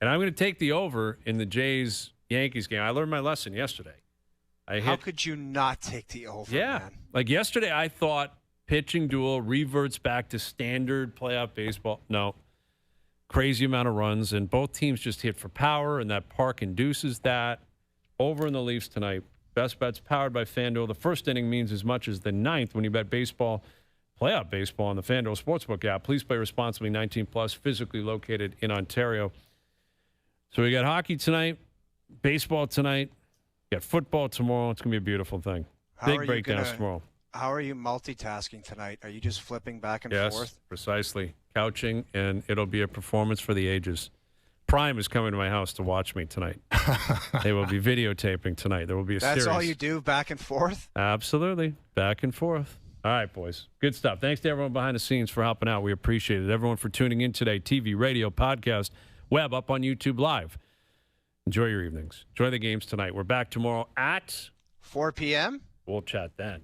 [SPEAKER 1] And I'm going to take the over in the Jays-Yankees game. I learned my lesson yesterday.
[SPEAKER 2] How could you not take the over, man?
[SPEAKER 1] Like yesterday I thought pitching duel reverts back to standard playoff baseball. No. Crazy amount of runs, and both teams just hit for power, and that park induces that. Over in the Leafs tonight. Best bets powered by FanDuel. The first inning means as much as the ninth when you bet baseball. Playoff baseball on the FanDuel Sportsbook app. Please play responsibly. 18 plus, physically located in Ontario. So we got hockey tonight, baseball tonight, we got football tomorrow. It's going to be a beautiful thing. Big breakdowns tomorrow.
[SPEAKER 2] How are you multitasking tonight? Are you just flipping back and forth?
[SPEAKER 1] Yes, precisely. Couching, and it'll be a performance for the ages. Prime is coming to my house to watch me tonight. They will be videotaping tonight. There will be a series.
[SPEAKER 2] That's all you do, back and forth?
[SPEAKER 1] Absolutely. Back and forth. All right, boys. Good stuff. Thanks to everyone behind the scenes for helping out. We appreciate it. Everyone for tuning in today. TV, radio, podcast, web, up on YouTube Live. Enjoy your evenings. Enjoy the games tonight. We're back tomorrow at
[SPEAKER 2] 4 p.m.
[SPEAKER 1] We'll chat then.